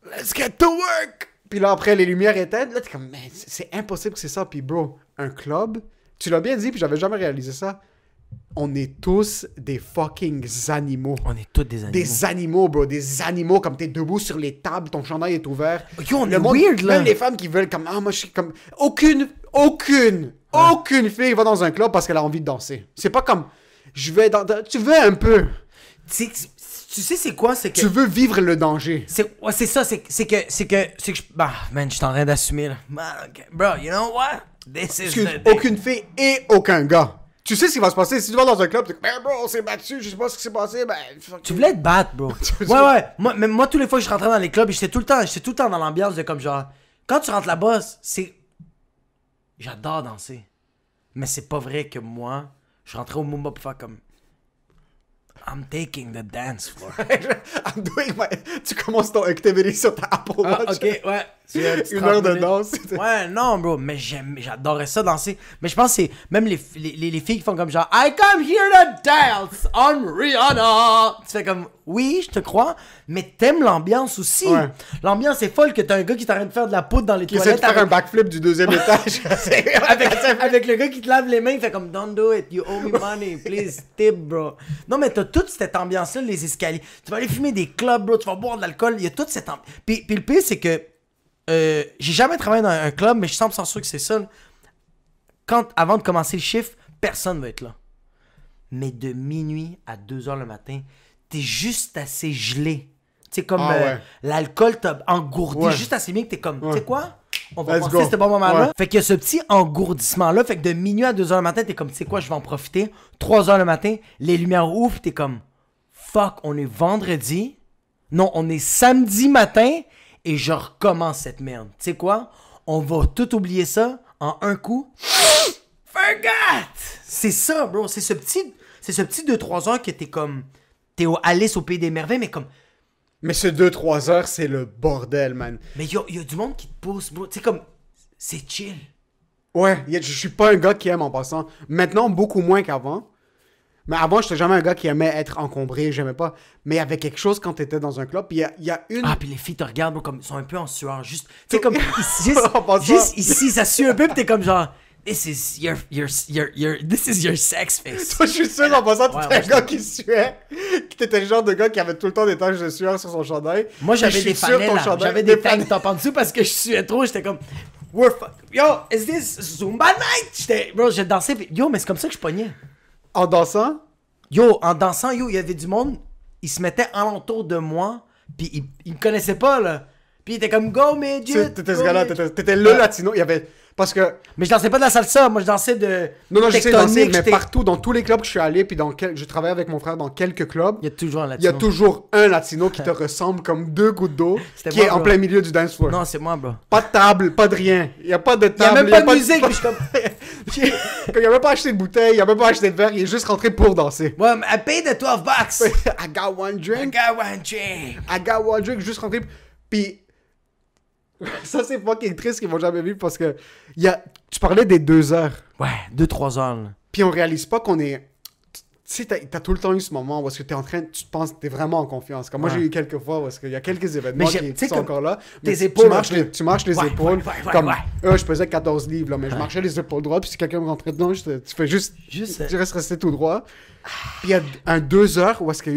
Let's get to work! Puis là, après, les lumières éteintes. Là, t'es comme, mais c'est impossible que c'est ça. Puis bro, un club... Tu l'as bien dit, puis j'avais jamais réalisé ça. On est tous des fucking animaux. On est tous des animaux. Des animaux, bro. Des animaux, comme t'es debout sur les tables, ton chandail est ouvert. Yo, on Le est monde- weird, là. Même les femmes qui veulent, comme, ah, moi, je suis comme. Aucune fille va dans un club parce qu'elle a envie de danser. C'est pas comme, je vais tu veux un peu. Tu sais, c'est quoi? C'est que. Tu veux vivre le danger. Ouais, c'est ça, c'est que bah, man, je suis en train d'assumer, là. Man, okay. Bro, you know what? This is Excuse, the day. aucune fille et aucun gars. Tu sais ce qui va se passer. Si tu vas dans un club, tu dis, ben, bro, on s'est battu, je sais pas ce qui s'est passé, ben. Tu voulais te battre, bro. ouais. Moi, tous les fois que je rentrais dans les clubs, j'étais tout le temps dans l'ambiance de comme genre. Quand tu rentres là-bas, c'est. J'adore danser. Mais c'est pas vrai que moi, je rentrais au Mumba pour faire comme. I'm taking the dance floor. I'm doing my... Tu commences ton activity sur ta Apple Ah, Watch. ok, ouais. Une heure de danse. Ouais, non, bro, mais j'adorais ça danser. Mais je pense que c'est même les filles qui font comme genre I come here to dance on Rihanna. Tu fais comme oui, je te crois, mais t'aimes l'ambiance aussi. Ouais. L'ambiance est folle que t'as un gars qui t'arrête de faire de la poudre dans les Qui essaie de toilettes faire un backflip du 2e étage. avec le gars qui te lave les mains, il fait comme don't do it, you owe me money, please tip, bro. Non, mais t'as toute cette ambiance-là, les escaliers. Tu vas aller fumer des clubs, bro, tu vas boire de l'alcool, il y a toute cette ambiance. Puis le pire, c'est que j'ai jamais travaillé dans un club, mais je suis 100% sûr que c'est ça. Là. avant de commencer le chiffre, personne va être là. Mais de minuit à 2h le matin, t'es juste assez gelé. Tu sais, comme l'alcool t'a engourdi juste assez bien que t'es comme, tu sais quoi? On va passer ce bon moment-là. Fait qu'il y a ce petit engourdissement-là. Fait que de minuit à 2h le matin, t'es comme, tu sais quoi, je vais en profiter. 3h le matin, les lumières ouvrent, t'es comme, fuck, on est vendredi. Non, on est samedi matin et je recommence cette merde. Tu sais quoi? On va tout oublier ça en un coup. Forgot! C'est ça, bro. C'est ce petit 2-3 heures que t'es comme... T'es au Alice au Pays des Merveilles, mais comme... Mais ce 2-3 heures, c'est le bordel, man. Mais y a du monde qui te pousse, bro. Tu sais, comme... C'est chill. Ouais, je suis pas un gars qui aime en passant. Maintenant, beaucoup moins qu'avant. Mais avant, j'étais jamais un gars qui aimait être encombré, j'aimais pas. Mais il y avait quelque chose quand t'étais dans un club, puis il y a une... Ah, puis les filles te regardent, bro, comme... Ils sont un peu en sueur, juste... Tu sais, comme... juste ici, ça sue un peu, pis t'es comme genre... This is your sex face. Toi, je suis sûr, en passant, t'étais un gars qui suait. T'étais le genre de gars qui avait tout le temps des taches de sueur sur son chandail. Moi, j'avais des fanelles, j'avais des tank tops en dessous parce que je suais trop. J'étais comme, yo, is this Zumba night? Bro, j'ai dansé. Yo, mais c'est comme ça que je pognais. En dansant? Yo, en dansant, il y avait du monde. Ils se mettaient alentour de moi. Puis ils me connaissaient pas, là. Puis ils étaient comme, go, midget. T'étais ce gars-là, t'étais le latino. Il y avait... Parce que... Mais je dansais pas de la salsa, moi je dansais de... Non, je sais danser, mais partout, dans tous les clubs que je suis allé, puis j'ai travaillé avec mon frère dans quelques clubs, il y a toujours un latino. Il y a toujours un latino qui te ressemble comme 2 gouttes d'eau, qui est en plein milieu du dance floor. Non, c'est moi, bro. Pas de table, pas de rien. Il y a pas de table. Il y a même pas de musique, je suis comme... Il a même pas acheté de bouteille, il a même pas acheté de verre, il est juste rentré pour danser. Ouais, mais I paid the $12. I got one drink. I got one drink, juste rentré. Puis... Ça, c'est fucking triste qu'ils vont jamais vivre parce que tu parlais des 2 heures. Ouais, 2-3 heures. Là. Puis on réalise pas qu'on est... Tu sais, t'as tout le temps eu ce moment où est-ce que t'es en train... Tu te penses que t'es vraiment en confiance. Comme moi, j'ai eu quelques fois où est-ce qu'il y a quelques événements qui sont encore là. Tes épaules... Tu marches les épaules. Comme, je pesais 14 livres, là, mais je marchais les épaules droites. Puis si quelqu'un me rentrait dedans, tu fais juste... Tu restes resté tout droit. Puis il y a un 2 heures où est-ce que,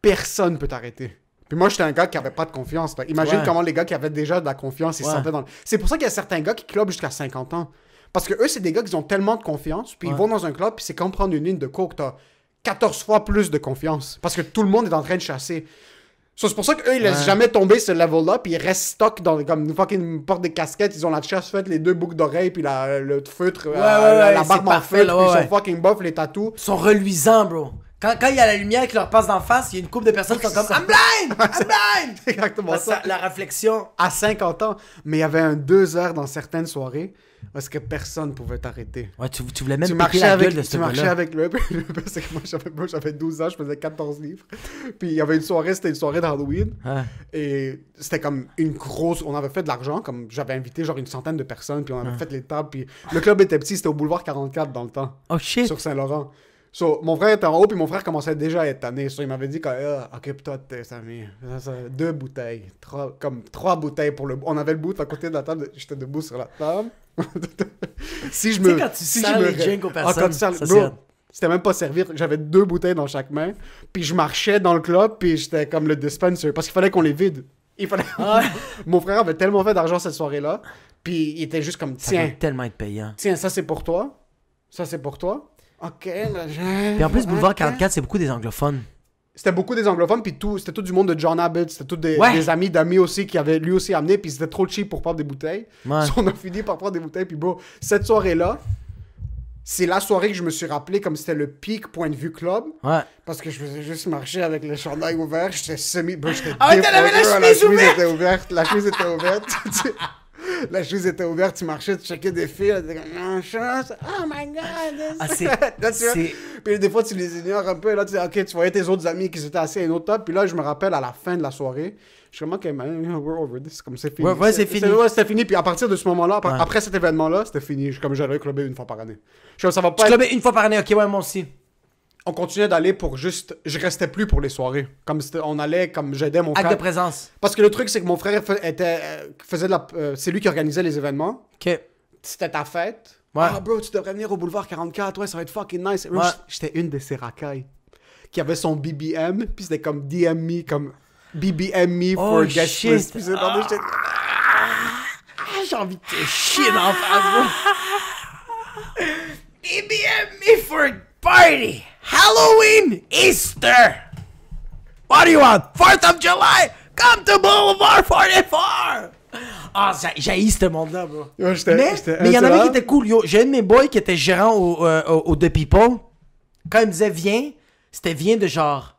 personne peut t'arrêter. Puis moi, j'étais un gars qui avait pas de confiance. Imagine comment les gars qui avaient déjà de la confiance, ils se sentaient dans... C'est pour ça qu'il y a certains gars qui clubent jusqu'à 50 ans. Parce que eux, c'est des gars qui ont tellement de confiance, puis ils vont dans un club, puis c'est comme prendre une ligne de coke, t'as 14 fois plus de confiance. Parce que tout le monde est en train de chasser. C'est pour ça qu'eux, ils laissent jamais tomber ce level-là, puis ils restent stock dans comme une fucking porte des casquettes, ils ont la chasse faite, les 2 boucles d'oreilles, puis le feutre, la barbe en feutre, puis ils sont fucking buff, les tatous. Ils sont reluisants, bro. Quand il y a la lumière qui leur passe d'en face, il y a une couple de personnes qui sont comme I'm blind! I'm blind! C'est exactement ça. La réflexion. À 50 ans. Mais il y avait un 2 heures dans certaines soirées parce que personne pouvait t'arrêter. Ouais, tu voulais même piquer la gueule de ce gars-là. Tu marchais avec le... C'est que moi, j'avais 12 ans, je faisais 14 livres. Puis il y avait une soirée, c'était une soirée d'Halloween. Et c'était comme une grosse... On avait fait de l'argent, comme j'avais invité genre une centaine de personnes, puis on avait fait les tables. Puis le club était petit, c'était au boulevard 44 dans le temps. Oh shit! Sur Saint-Laurent. So, mon frère était en haut, puis mon frère commençait déjà à être tanné. So, il m'avait dit, occupe-toi de tes amis. 2 bouteilles. 3 bouteilles pour le... On avait le bout à côté de la table. J'étais debout sur la table. Si je me... Tu sais, quand tu sers les drinks aux personnes, c'était même pas servir. J'avais 2 bouteilles dans chaque main. Puis je marchais dans le club, puis j'étais comme le dispenser. Parce qu'il fallait qu'on les vide. Mon frère avait tellement fait d'argent cette soirée-là. Puis il était juste comme, tiens... Ça va tellement être payant. Tiens, ça c'est pour toi. Ça c'est pour toi. OK, là, Puis en plus, Boulevard 44, c'est beaucoup des anglophones. C'était beaucoup des anglophones, puis c'était tout du monde de John Abbott, c'était tout des amis d'amis aussi qui avaient lui aussi amené, puis c'était trop cheap pour prendre des bouteilles. Ouais. So, on a fini par prendre des bouteilles, puis bro, cette soirée-là, c'est la soirée que je me suis rappelé comme c'était le pic point de vue club. Ouais. Parce que je faisais juste marcher avec le chandail ouvert, j'étais bro, j'étais t'avais la chemise ouverte! La chemise était ouverte. La chemise était ouverte, tu marchais, tu checkais des filles, tu étais comme, oh my god, Puis des fois, tu les ignores un peu, là, tu dis, ok, tu voyais tes autres amis qui étaient assis à une autre table, puis là, je me rappelle, à la fin de la soirée, je suis comme, ok, man, we're over this, comme c'est fini. Ouais, c'est fini. C'était fini, puis à partir de ce moment-là, après cet événement-là, c'était fini, comme j'allais clubber une fois par année. Ça va pas tu clubais une fois par année, ok, ouais, moi aussi. On continuait d'aller pour juste... Je restais plus pour les soirées. Comme on allait, comme j'aidais mon frère. Acte de présence. Parce que le truc, c'est que mon frère faisait de la... c'est lui qui organisait les événements. OK. C'était ta fête. Ouais. Ah, bro, tu devrais venir au boulevard 44. Ouais, ça va être fucking nice. Ouais. J'étais une de ces racailles qui avait son BBM. Puis c'était comme DM me, comme BBM me for guest list. Puis j'ai envie de te chier dans la face, bro. BBM me for a party. Halloween, Easter. What do you want? 4th of July? Come to Boulevard 44. Ah, j'haïs ce monde-là, bro. Ouais, Mais il y en avait qui étaient cool. Yo, j'ai un de mes boys qui était gérant au The People. Quand il me disait viens, c'était viens de genre...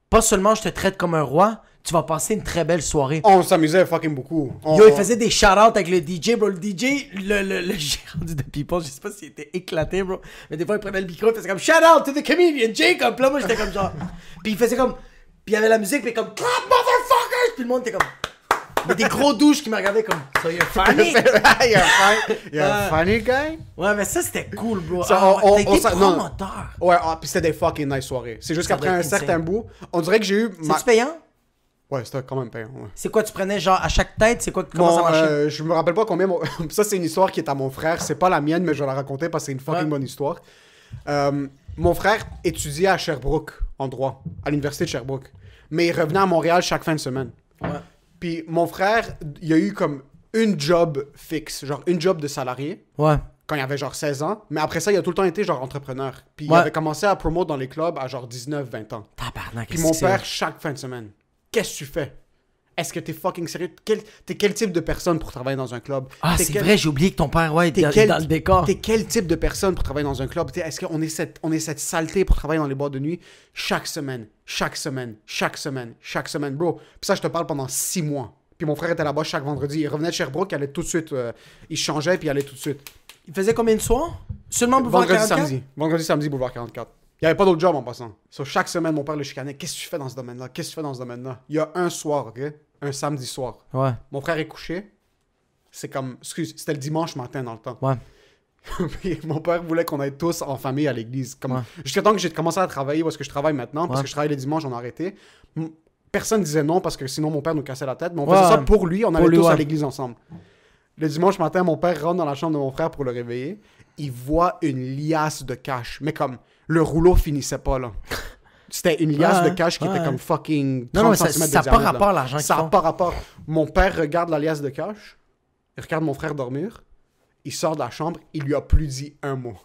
Pas seulement je te traite comme un roi, tu vas passer une très belle soirée. On s'amusait fucking beaucoup. Yo, il faisait des shout-outs avec le DJ, bro. Le DJ, le gérant du The People, je sais pas s'il était éclaté, bro. Mais des fois, il prenait le micro, il faisait comme shout-out to the comedian Jacob. Puis là, moi, j'étais comme genre... Puis il faisait comme... Puis il y avait la musique, puis comme clap, motherfuckers! Puis le monde était comme... Mais des gros douches qui me regardaient comme so you're funny? You're a funny guy? Ouais, mais ça c'était cool, bro. Ça, T'as été promoteur. Ouais, pis c'était des fucking nice soirées. C'est juste qu'après un certain bout, on dirait que j'ai eu. C'est-tu payant? Ouais, c'était quand même payant. Ouais. C'est quoi, tu prenais genre à chaque tête? C'est quoi, comment ça marchait? Je me rappelle pas combien. Ça, c'est une histoire qui est à mon frère. C'est pas la mienne, mais je vais la raconter parce que c'est une fucking bonne histoire. Mon frère étudiait à Sherbrooke, en droit, à l'université de Sherbrooke. Mais il revenait à Montréal chaque fin de semaine. Ouais. Puis mon frère, il a eu comme une job fixe, genre une job de salarié. Ouais. Quand il avait genre 16 ans. Mais après ça, il a tout le temps été genre entrepreneur. Puis il Ouais. avait commencé à promote dans les clubs à genre 19-20 ans. Tabarnak, Puis mon père, chaque fin de semaine, qu'est-ce que tu fais? Est-ce que t'es fucking sérieux? T'es quel type de personne pour travailler dans un club? Ah, c'est vrai, j'ai oublié que ton père, ouais, était dans le décor. T'es quel type de personne pour travailler dans un club? Est-ce qu'on est cette saleté pour travailler dans les boîtes de nuit chaque semaine, bro? Puis ça, je te parle pendant 6 mois. Puis mon frère était là-bas chaque vendredi. Il revenait de Sherbrooke, il allait tout de suite. Il changeait, puis il allait tout de suite. Il faisait combien de soirs? Seulement Boulevard 44? Vendredi, samedi, Boulevard 44. Il n'y avait pas d'autre job en passant. So, chaque semaine, mon père le chicanait. Qu'est-ce que tu fais dans ce domaine-là? Qu'est-ce que tu fais dans ce domaine-là? Il y a un soir, OK? Un samedi soir. Ouais. Mon frère est couché. C'est comme... c'était le dimanche matin dans le temps. Ouais. Puis mon père voulait qu'on aille tous en famille à l'église. Comme... Ouais. Jusqu'à temps que j'ai commencé à travailler où est-ce que je travaille maintenant, parce que je travaille les dimanches, on a arrêté. Personne disait non parce que sinon mon père nous cassait la tête. Mais on faisait ça pour lui, on allait tous à l'église ensemble. Le dimanche matin, mon père rentre dans la chambre de mon frère pour le réveiller. Il voit une liasse de cash. Mais comme, le rouleau finissait pas, là. C'était une liasse de cash qui était comme fucking 30 cm de diamètre. Ça n'a pas rapport à l'argent qu'ils Ça n'a font. pas rapport. Mon père regarde la liasse de cash. Il regarde mon frère dormir. Il sort de la chambre. Il lui a plus dit un mot.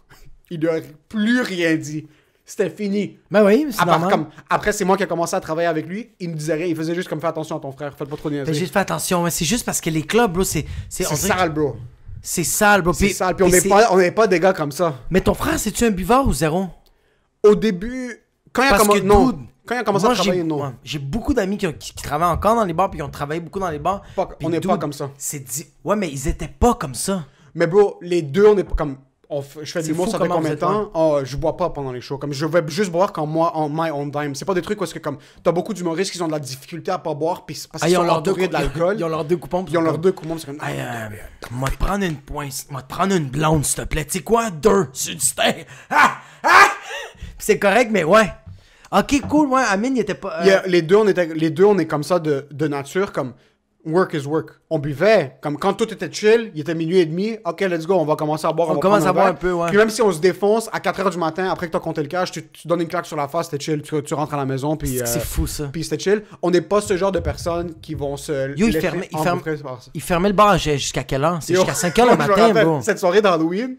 Il lui a plus rien dit. C'était fini. Ben oui, c'est normal. Après, c'est moi qui ai commencé à travailler avec lui. Il me disait rien. Il faisait juste comme fais attention à ton frère. Faites pas trop de niaiseries. Fais juste fais attention. Ouais. C'est juste parce que les clubs, bro, c'est sale, bro. C'est sale, bro. C'est sale. Puis on n'est pas des gars comme ça. Mais ton frère, c'est-tu un buveur ou zéro? Au début, quand il a commencé à travailler, non. Ouais, j'ai beaucoup d'amis qui travaillent encore dans les bars puis qui ont travaillé beaucoup dans les bars. On n'est pas comme ça. Ouais, mais ils étaient pas comme ça. Mais bro, les deux, on n'est pas comme... Je fais de l'humour, ça fait combien de temps? Oh, je bois pas pendant les shows. Comme je vais juste boire quand moi, on my own dime. C'est pas des trucs parce que comme t'as beaucoup d'humoristes qui ont de la difficulté à pas boire puis parce qu'ils sont entourés de l'alcool. Ils ont leurs deux coupons. Ils ont leurs deux coupons. C'est comme... Moi te prendre une pointe. Moi te prendre une blonde, s'il te plaît. Tu sais quoi? 2 sur du steak. C'est correct, mais ouais. Ok, cool. Ouais, Amine, il était pas... Les deux, on est comme ça de nature, comme... Work is work. On buvait, comme quand tout était chill, il était minuit et demi, ok, let's go, on va commencer à boire. On commence à boire un peu, ouais. Puis même si on se défonce, à 4h du matin, après que t'as compté le cash, tu donnes une claque sur la face, c'était chill, tu rentres à la maison, puis... C'est fou, ça. Puis c'était chill. On n'est pas ce genre de personnes qui vont se... Yo, il fermait le bar jusqu'à quelle heure? C'est jusqu'à 5h le matin, bro. Cette soirée d'Halloween,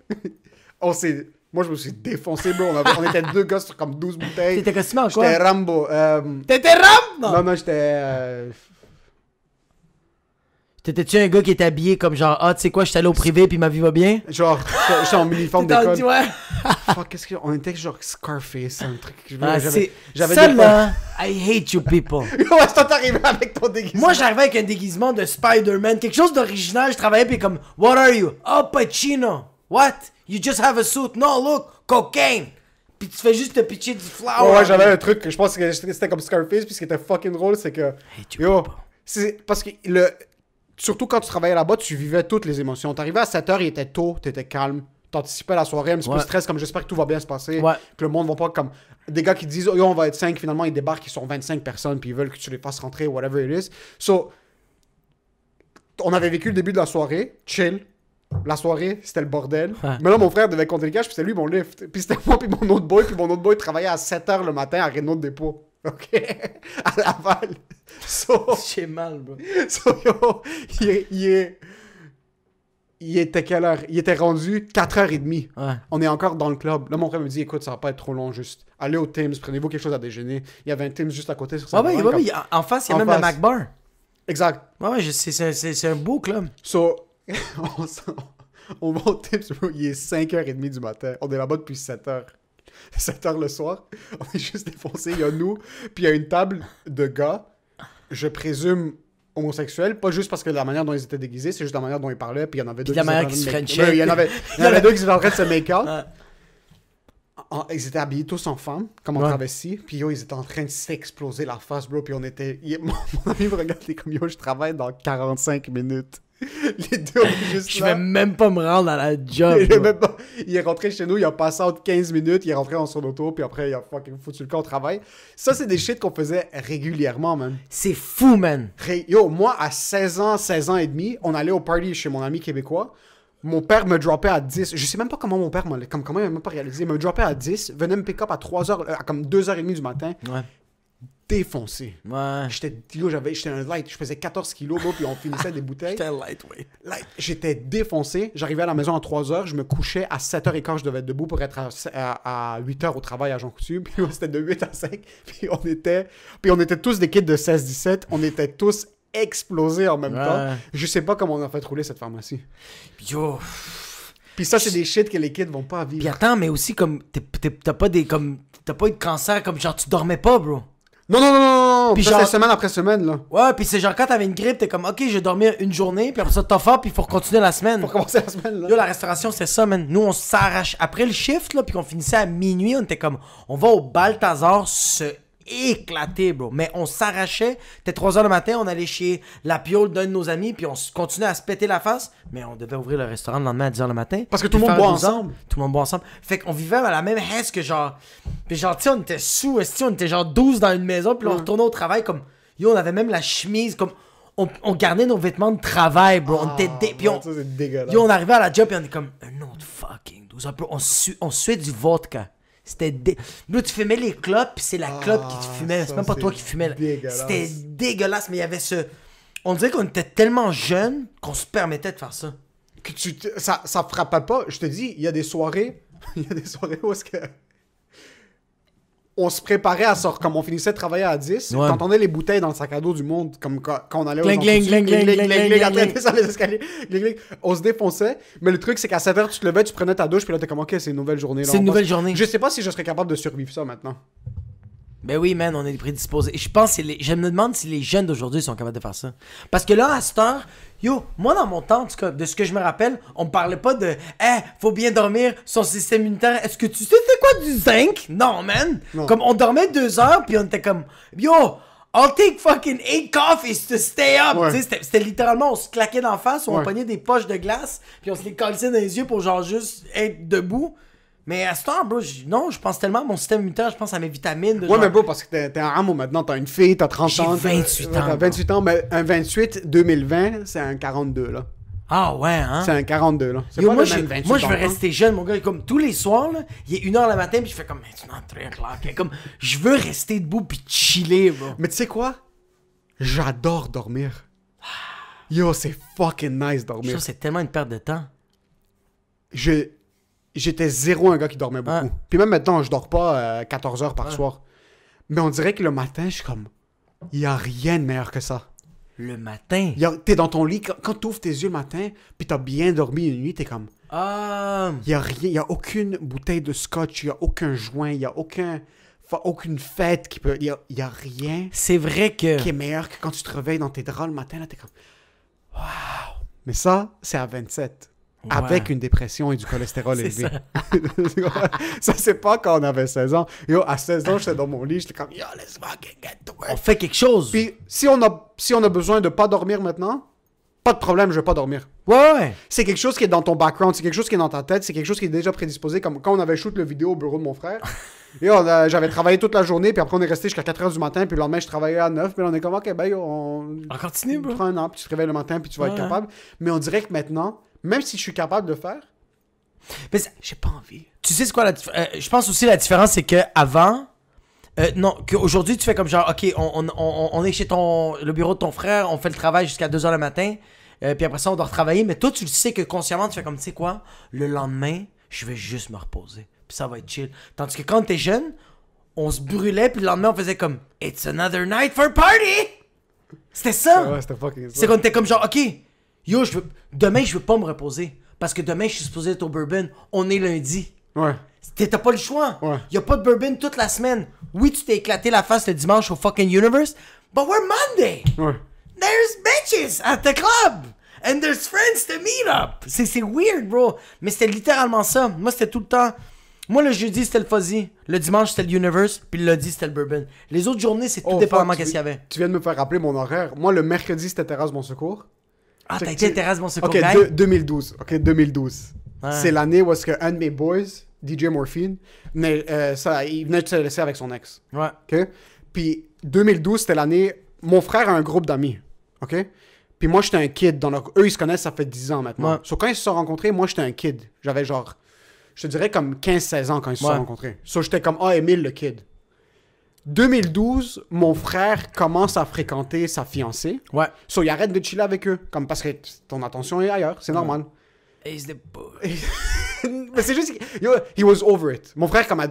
moi, je me suis défoncé, bro. On était deux gars sur comme 12 bouteilles. T'étais costumé en quoi? J'étais Rambo. T'étais Rambo? Non, j'étais... T'étais-tu un gars qui était habillé comme genre, ah, tu sais quoi, j'étais allé au privé puis ma vie va bien? Genre, j'étais en uniforme d'école. Ouais. Fuck, qu'est-ce que... On était genre Scarface, un truc. J'avais ça, là, I hate you people. Ouais, toi, t'arrivais avec ton déguisement. Moi, j'arrivais avec un déguisement de Spider-Man, quelque chose d'original. Je travaillais puis comme, what are you? Oh, Pacino. What? You just have a suit. No, look, cocaine. Puis tu fais juste te pitcher du flour. Ouais, j'avais un truc, je pense que c'était comme Scarface, puis ce qui était fucking drôle, c'est que... Yo, c'est parce que surtout quand tu travaillais là-bas, tu vivais toutes les émotions. T'arrivais à 7h, il était tôt, t'étais calme. T'anticipais la soirée, un petit peu de stress, comme j'espère que tout va bien se passer. Ouais. Que le monde va pas comme... Des gars qui disent, yo, on va être 5, finalement, ils débarquent, ils sont 25 personnes, puis ils veulent que tu les fasses rentrer, whatever it is. So, on avait vécu le début de la soirée, chill. La soirée, c'était le bordel. Ouais. Mais là, mon frère devait compter le cash, puis c'était lui mon lift. Puis c'était moi, puis mon autre boy travaillait à 7h le matin à Renault Dépôt. OK? À Laval. So, j'ai mal, bro. So, yo, il est... il était quelle heure? Il était rendu 4h30. Ouais. On est encore dans le club. Là, mon frère me dit, écoute, ça va pas être trop long, juste. Allez au Tim's, prenez-vous quelque chose à déjeuner. Il y a un Tim's juste à côté sur sa Ouais, comme- en face, il y a En même le face. Mac Bar. Exact. Ouais, c'est un beau club. So, on va au Tim's, bro, il est 5h30 du matin. On est là-bas depuis 7h. 7h le soir. On est juste défoncé. Il y a nous, puis il y a une table de gars, je présume homosexuels, pas juste parce que la manière dont ils étaient déguisés, c'est juste la manière dont ils parlaient, puis il y en avait deux la qui manière étaient en qu'ils se train de frenchaient. il y en avait deux qui étaient en train de se make-out. Ouais. Ils étaient habillés tous en femmes, comme en Ouais. travesti, puis yo, ils étaient en train de s'exploser la face, bro, puis on était... Mon ami me regardait comme yo, je travaille dans 45 minutes. Les deux, on est juste Je là. vais même pas me rendre à la job. Il est, bro. même pas- il est rentré chez nous, il a passé out 15 minutes, il est rentré dans son auto, puis après, il a fucking foutu le camp au travail. Ça, c'est des shit qu'on faisait régulièrement, man. C'est fou, man. Yo, moi, à 16 ans et demi, on allait au party chez mon ami québécois. Mon père me droppait à 10. Je sais même pas comment mon père comment il m'a même pas réalisé. Il me droppait à 10, venait me pick up à 3h, à comme 2h30 du matin, Ouais. défoncé. Ouais. J'étais un light, je faisais 14 kilos, bro, puis on finissait des bouteilles. J'étais lightweight. J'étais défoncé. J'arrivais à la maison à 3h. Je me couchais à 7h15. Je devais être debout pour être à 8h au travail à Jean Coutu. Puis c'était de 8 à 5. Puis on était tous des kids de 16-17. On était tous explosés en même Ouais. temps. Je sais pas comment on a fait rouler cette pharmacie. Yo. Puis ça, c'est des shit que les kids vont pas Puis vivre. attends, mais aussi, comme, t'as pas eu de cancer, comme genre, tu dormais pas, bro. Non. Puis Ça, genre- c'était semaine après semaine, là. Ouais, puis c'est genre, quand t'avais une grippe, t'es comme, ok, je vais dormir une journée, puis après ça, t'as faim, puis il faut continuer la semaine. Pour commencer la semaine, là. Yo, la restauration, c'est ça, man. Nous, on s'arrache. Après le shift, là, puis qu'on finissait à minuit, on était comme, on va au Balthazar se éclater, bro. Mais on s'arrachait. C'était 3h le matin, on allait chez la piole d'un de nos amis, puis on continuait à se péter la face. Mais on devait ouvrir le restaurant le lendemain à 10h le matin. Parce que tout le puis monde faire boit 12 heures. ensemble. Tout le monde boit ensemble. Fait qu'on vivait à la même haisse que genre. Puis genre, tu sais, on était sous, esti, on était genre 12 dans une maison, puis là, on retournait au travail comme. Yo, on avait même la chemise, comme. On gardait nos vêtements de travail, bro. On était. Puis on. Ça, c'est dégueulasse. Yo, on arrivait à la job et on est comme un autre fucking 12 heures. Bro, on suait du vodka. C'était Bro, tu fumais les clopes, puis c'est la clope qui te fumait. ça, C'est même pas c'est toi qui fumais. Là. dégueulasse. C'était dégueulasse, mais il y avait ce. On dirait qu'on était tellement jeunes qu'on se permettait de faire ça. Que ça frappait pas. Je te dis, il y a des soirées. Il y a des soirées où est-ce que. On se préparait à sortir. Comme on finissait de travailler à 10, Ouais. t'entendais les bouteilles dans le sac à dos du monde. Comme quand on allait aux Gling, gling, amphithéâtres. gling, gling, gling, gling, en train de gling. descendre les escaliers. Gling, gling. On se défonçait. Mais le truc, c'est qu'à 7h, tu te levais, tu prenais ta douche, puis là, t'es comme, ok, c'est une nouvelle journée. là, C'est on une passe- nouvelle journée. Je sais pas si je serais capable de survivre ça maintenant. Ben oui, man, on est prédisposés. Et je pense que je me demande si les jeunes d'aujourd'hui sont capables de faire ça. Parce que là, à cette heure, yo, moi dans mon temps, en tout cas, de ce que je me rappelle, on me parlait pas de faut bien dormir, son système immunitaire. Est-ce que tu sais c'est quoi du zinc? Non, man. Non. Comme on dormait 2 heures, puis on était comme, yo, I'll take fucking 8 coffees to stay up. Ouais. Tu sais, c'était littéralement, on se claquait d'en face, on Ouais. pognait des poches de glace, puis on se les collait dans les yeux pour genre juste être debout. Mais à ce temps, bro, non, je pense tellement à mon système immunitaire, je pense à mes vitamines. De Ouais, genre- mais bro, parce que t'es un amo maintenant. T'as une fille, t'as 30 J'ai ans. 28 ans, T'as bro. 28 ans, mais un 28 2020, c'est un 42, là. Ah ouais, hein? C'est un 42, là. C'est Yo, pas moi, le même je 28 moi, je veux dans le temps. rester jeune, mon gars. Comme tous les soirs, là, il est 1h le matin, puis je fais comme, maintenant, 3 o'clock. Comme, je veux rester debout, puis chiller, bro. Mais tu sais quoi? J'adore dormir. Yo, c'est fucking nice Je dormir. trouve que c'est tellement une perte de temps. J'étais zéro un gars qui dormait beaucoup. Ouais. Puis même maintenant, je dors pas 14 heures par Ouais. soir. Mais on dirait que le matin, je suis comme... Il y a rien de meilleur que ça. Le matin. T'es dans ton lit, quand t'ouvres tes yeux le matin, puis t'as bien dormi une nuit, t'es comme... Ah. Il y a rien, il y a aucune bouteille de scotch, il y a aucun joint, il y a aucune fête qui peut... Il y a rien C'est vrai que. qui est meilleur que quand tu te réveilles dans tes draps le matin, là, t'es comme... Waouh! Mais ça, c'est à 27. Ouais. Avec une dépression et du cholestérol C'est élevé. Ça, c'est pas quand on avait 16 ans. Yo, à 16 ans, j'étais dans mon lit, j'étais comme, yo, let's fucking get to work. On fait quelque chose. Puis, si on a besoin de pas dormir maintenant, pas de problème, je vais pas dormir. Ouais. C'est quelque chose qui est dans ton background, c'est quelque chose qui est dans ta tête, c'est quelque chose qui est déjà prédisposé. Comme quand on avait shoot le vidéo au bureau de mon frère. Et j'avais travaillé toute la journée, puis après on est resté jusqu'à 4h du matin, puis le lendemain je travaillais à 9, puis là, on est comme, ok, ben yo, on On continue, bro. prend un an, puis tu te réveilles le matin, puis tu vas être Ouais. capable. Mais on dirait que maintenant, même si je suis capable de le faire, Mais j'ai pas envie. Tu sais, c'est quoi la différence? Je pense aussi la différence, c'est que avant. Non, qu'aujourd'hui, tu fais comme genre, ok, on est chez le bureau de ton frère, on fait le travail jusqu'à 2h le matin. puis après ça, on doit retravailler. Mais toi, tu le sais que consciemment, tu fais comme, tu sais quoi, le lendemain, je vais juste me reposer. Puis ça va être chill. Tandis que quand t'es jeune, on se brûlait, puis le lendemain, on faisait comme, it's another night for party! C'était ça! Ouais, c'était fucking ça. C'est qu'on était comme genre, ok, yo, demain, je veux pas me reposer. Parce que demain, je suis supposé être au bourbon. On est lundi. Ouais. T'as pas le choix. Ouais. Y a pas de bourbon toute la semaine. Oui, tu t'es éclaté la face le dimanche au fucking Universe, but we're Monday. Ouais. There's bitches at the club. And there's friends to meet up. C'est weird, bro. Mais c'était littéralement ça. Moi, c'était tout le temps. Moi, le jeudi, c'était le fuzzy. Le dimanche, c'était le Universe. Puis le lundi, c'était le bourbon. Les autres journées, c'est tout dépendamment qu'est-ce qu'il y avait. Tu viens de me faire rappeler mon horaire. Moi, le mercredi, c'était Terrasse Bon Secours. Ah, t'as été à Terrasse Bon Secours, Ok, guy? 2012. Ok, 2012. Ouais. C'est l'année où est-ce qu'un de mes boys, DJ Morphine, il venait de se laisser avec son ex. Ouais. OK? Puis 2012, c'était l'année... Mon frère a un groupe d'amis. OK? Puis moi, j'étais un kid. Eux, ils se connaissent, ça fait 10 ans maintenant. Ouais. So, quand ils se sont rencontrés, moi, j'étais un kid. J'avais genre... Je te dirais comme 15-16 ans quand ils se sont rencontrés. So, j'étais comme Emile, le kid. 2012, mon frère commence à fréquenter sa fiancée. Ouais. So, il arrête de chiller avec eux. Comme parce que ton attention est ailleurs. C'est normal. Ace the boy. Mais c'est juste... Yo, he was over it. Mon frère, comme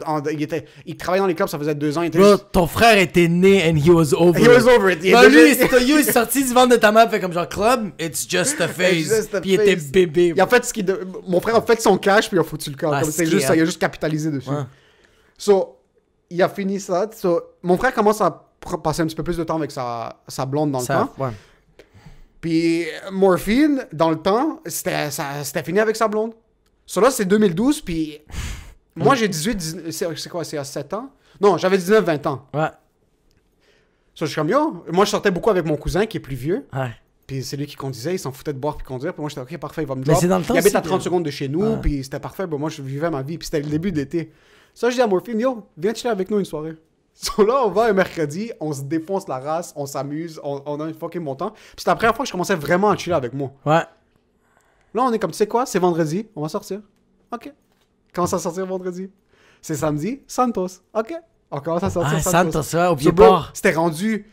il travaillait dans les clubs, ça faisait 2 ans. Il était Bro, juste... ton frère était né and he was over He it. was over it. Il Bah, était lui, juste- il est sorti du ventre de ta mère, fait comme genre club, it's just a phase. just a Puis il était phase. bébé. Il a fait ce qu'il... Mon frère a fait son cash, puis il a foutu le camp. Ah, Comme c'est c'est juste ça. hein. Il a juste capitalisé dessus. Ouais. So, il a fini ça. So, mon frère commence à passer un petit peu plus de temps avec sa blonde dans le temps. Ouais. Puis Morphine, dans le temps, c'était fini avec sa blonde. So là, c'est 2012, puis moi, j'ai 18, c'est quoi, c'est à 7 ans? Non, j'avais 19, 20 ans. Ouais. So, je suis comme, yo, moi, je sortais beaucoup avec mon cousin qui est plus vieux. Ouais. Puis c'est lui qui conduisait, il s'en foutait de boire puis conduire. Puis moi, j'étais, ok, parfait, il va me Mais drop. c'est dans le temps Il habite aussi à 30 que- secondes de chez nous, Ouais. puis c'était parfait. Bon, moi, je vivais ma vie, puis c'était le début d'été. Ça, je dis à Morphine, yo, viens chiller avec nous une soirée. So là, on va un mercredi, on se défonce la race, on s'amuse, on a un fucking bon temps. Puis c'était la première fois que je commençais vraiment à chiller avec moi. Ouais. Là, on est comme, tu sais quoi, c'est vendredi, on va sortir. Ok. Commence à sortir vendredi. C'est samedi, Santos. Ok. On commence à sortir Ah, Santos. Santos, ouais, au So, pied bro, port. c'était rendu.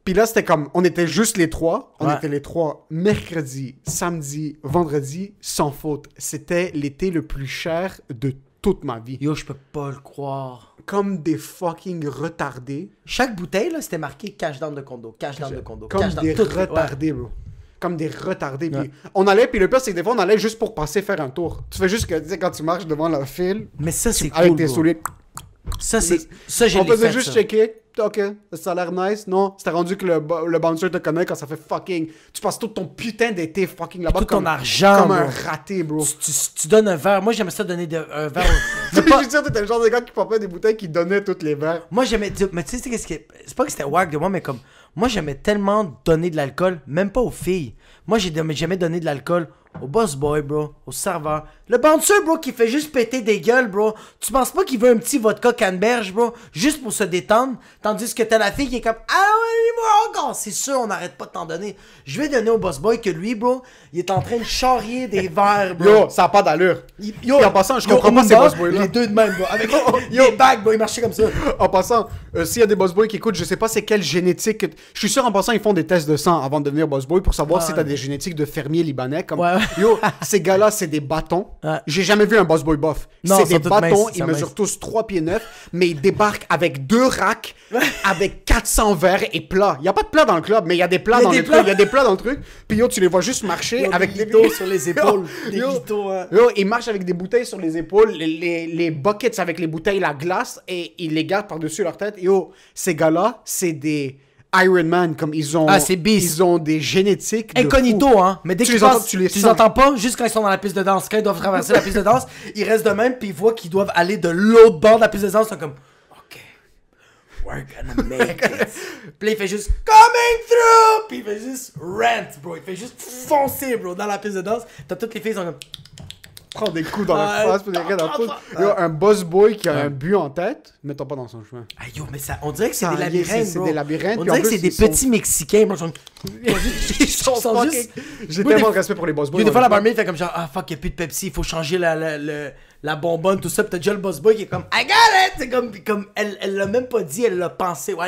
Puis là, c'était comme, on était juste les trois. On Ouais. était les trois mercredi, samedi, vendredi, sans faute. C'était l'été le plus cher de toute ma vie. Yo, je peux pas le croire. Comme des fucking retardés. Chaque bouteille, là, c'était marqué cash down de condo, cash down de condo, Comme cash down. des tout, retardés, bro. Comme des retardés. Ouais. Puis on allait, puis le pire, c'est que des fois, on allait juste pour passer faire un tour. Tu fais juste que, tu sais, quand tu marches devant la file, Mais ça, c'est avec cool, tes bro. souliers, Ça, j'ai on l'ai faisait fait, juste ça. checker. Ok, ça a l'air nice. Non, c'était rendu que le bouncer te connaît quand ça fait fucking. Tu passes tout ton putain d'été fucking là-bas. Tout ton comme, argent, Comme un bro. raté, bro. Tu donnes un verre. Moi, j'aimais ça donner un verre. Je suis sûr que t'étais le genre de gars qui pompait des bouteilles qui donnaient tous les verres. Moi, j'aimais. Mais tu sais, qu'est-ce qui. C'est pas que c'était wack de moi, mais comme. Moi, j'aimais tellement donner de l'alcool, même pas aux filles. Moi, j'aimais donner de l'alcool au boss boy, bro, au serveur. Le bouncer, bro, qui fait juste péter des gueules, bro. Tu penses pas qu'il veut un petit vodka canneberge, bro, juste pour se détendre? Tandis que t'as la fille qui est comme, ah ouais, moi encore. C'est sûr, on n'arrête pas de t'en donner. Je vais donner au boss boy que lui, bro, il est en train de charrier des verres, bro. Yo, ça a pas d'allure. Yo, Et en passant, je yo, comprends pas ces Oumba, boss boys-là. Les deux de même, bro. Avec les bags, bro, ils marchaient comme ça. En passant, s'il y a des boss boys qui écoutent, je sais pas c'est quelle génétique. Je suis sûr en passant, ils font des tests de sang avant de devenir boss boy pour savoir Ouais. si t'as des génétiques de fermiers libanais. Comme, Ouais. Yo, ces gars-là, c'est des bâtons. Ouais. J'ai jamais vu un boss boy buff. Non, C'est ils des sont tous bâtons, minces, ils ils sont mesurent minces. tous 3 pieds 9, mais ils débarquent avec 2 racks, avec 400 verres et plats. Il y a pas de plats dans le club, mais il y a des plats Il y a dans des le plats. truc. Il y a des plats dans le truc. Puis yo, tu les vois juste marcher avec des litos sur les épaules. Des Yo, litos, hein. yo, ils marchent avec des bouteilles sur les épaules, les buckets avec les bouteilles, la glace, et ils les gardent par-dessus leur tête. Yo, ces gars-là, c'est des Iron Man, comme ils ont... Ah, c'est beast. Ils ont des génétiques de Incognito, fou. hein. Mais dès Tu que les entends, tu les tu les sens. entends pas, juste quand ils sont dans la piste de danse. Quand ils doivent traverser la piste de danse, ils restent de même, puis ils voient qu'ils doivent aller de l'autre bord de la piste de danse. Ils sont comme, OK, we're gonna make it. Puis là, il fait juste, coming through! Puis il fait juste rant, bro. Il fait juste foncer, bro, dans la piste de danse. T'as toutes les filles qui sont comme, Prends des coups dans Ah, la face, puis des rien à foutre. Yo, un boss boy qui a un but en tête, mets-toi pas dans son chemin. ah yo, mais ça, on dirait que c'est Ça, des labyrinthes, c'est bro. des labyrinthes, On puis en dirait que plus, c'est des ils sont- petits Mexicains, bro. Ils sont sont juste- fucking... J'ai Moi, tellement des- de respect pour les boss boys. Yo, des fois, la honnêtement. barmaid fait comme genre, ah fuck, y'a plus de Pepsi, il faut changer la bonbonne, tout ça. Pis t'as déjà le boss boy qui est comme, I got it! C'est comme elle l'a même pas dit, elle l'a pensé. Ouais,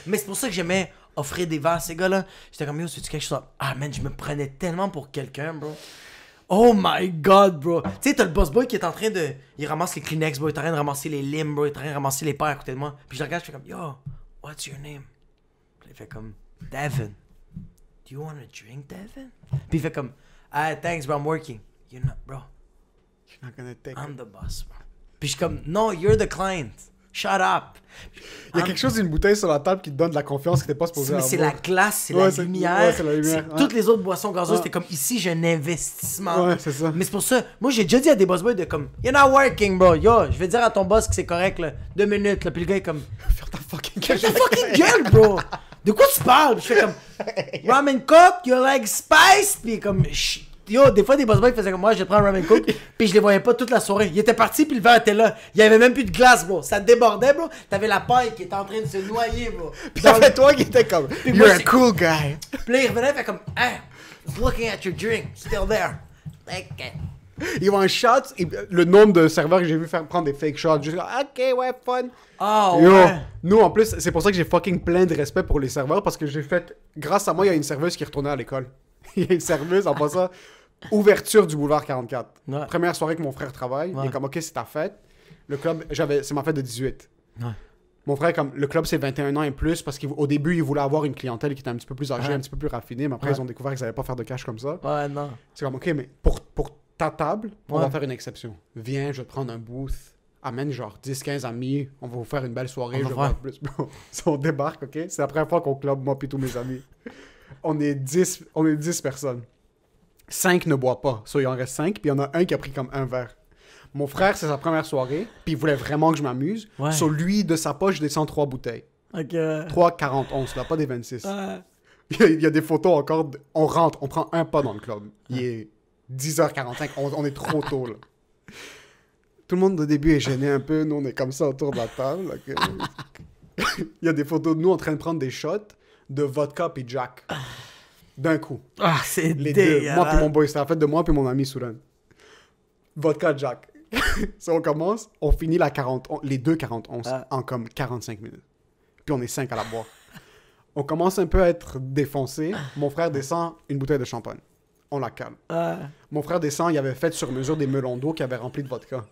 mais c'est pour ça que j'aimais offrir des verres à ces gars-là. J'étais comme, yo, c'est-tu quelque chose? Ah, man, je me prenais tellement pour quelqu'un, bro. Oh my god, bro. Tu sais, t'as le boss boy qui est en train de. Il ramasse les Kleenex, bro. Il est en train de ramasser les limes, bro. Il est en train de ramasser les paires à côté de moi. Puis je le regarde, je fais comme, yo, what's your name? Puis il fait comme, Devin. Do you want a drink, Devin? Puis il fait comme, ah, thanks, bro, I'm working. You're not, bro. You're not gonna take I'm the boss, bro. Puis je suis comme, no, you're the client. Shut up. Il y a quelque chose d'une bouteille sur la table qui te donne de la confiance que t'es pas supposé Mais avoir. c'est la glace, c'est Ouais, la c'est- lumière. ouais, c'est la lumière, ouais. Toutes les autres boissons gazeuses, Ouais. c'était comme ici, j'ai un investissement. Ouais, c'est ça. Mais c'est pour ça, moi j'ai déjà dit à des boss boys de comme, you're not working, bro. Yo, je vais dire à ton boss que c'est correct, là. 2 minutes, là. Puis le gars est comme, Faire ta fucking ferme ta fucking gueule, bro. De quoi tu parles? Puis je fais comme, ramen coke, you like spice? Puis comme, yo, des fois des boss boys faisaient comme moi, je vais prendre un ramen coke. Puis je les voyais pas toute la soirée. Il était parti, puis le verre était là. Il y avait même plus de glace, bro. Ça débordait, bro. T'avais la paille qui était en train de se noyer, bro. Puis Dans le- t'avais toi qui était comme, Puis you're moi, a c'est- cool guy. Puis là, il revenait, il fait comme, ah, just looking at your drink, still there. Like, Ils vont en shot, et le nombre de serveurs que j'ai vu faire prendre des fake shots, juste comme, ok, ouais, fun. oh, Yo, ouais. nous en plus, c'est pour ça que j'ai fucking plein de respect pour les serveurs parce que j'ai fait, grâce à moi, il y a une serveuse qui est retournée à l'école. Il y a une serveuse en passant, ouverture du boulevard 44. Ouais. Première soirée que mon frère travaille, il Ouais. est comme, ok, c'est ta fête. Le club, c'est ma fête de 18. Ouais. Mon frère, comme, le club c'est 21 ans et plus parce qu'au début, il voulait avoir une clientèle qui était un petit peu plus âgée, Ouais. un petit peu plus raffinée, mais après, Ouais. ils ont découvert qu'ils savaient pas faire de cash comme ça. Ouais, non. C'est comme, ok, mais pour ta table, on Ouais. va faire une exception. Viens, je vais te prendre un booth. Amène genre 10-15 amis. On va vous faire une belle soirée. On Je va vais voir plus. Bon, si on débarque, ok? C'est la première fois qu'on club, moi et tous mes amis. On est 10 personnes. 5 ne boivent pas. So, il en reste 5, puis il y en a un qui a pris comme un verre. Mon frère, c'est sa première soirée, puis il voulait vraiment que je m'amuse. Ouais. Sur lui, de sa poche, je descends 3 bouteilles. Ok. 3 40 onces, là, pas des 26. Ouais. Il y a des photos encore. On rentre, on prend un pas dans le club. Il est 10h45, on est trop tôt là. Tout le monde au début est gêné un peu, nous on est comme ça autour de la table. Ok. Il y a des photos de nous en train de prendre des shots de vodka puis Jack. D'un coup. Ah, c'est Les deux. dégueulasse. Moi puis mon boy, c'était la fête de moi puis mon ami Souran. Vodka Jack. Si on commence, on finit les deux 40 onces Ah. en comme 45 minutes. Puis on est 5 à la boire. On commence un peu à être défoncé. Mon frère descend une bouteille de champagne. On la calme. Ouais. Mon frère descend, il avait fait sur mesure des melons d'eau qu'il avait remplis de vodka.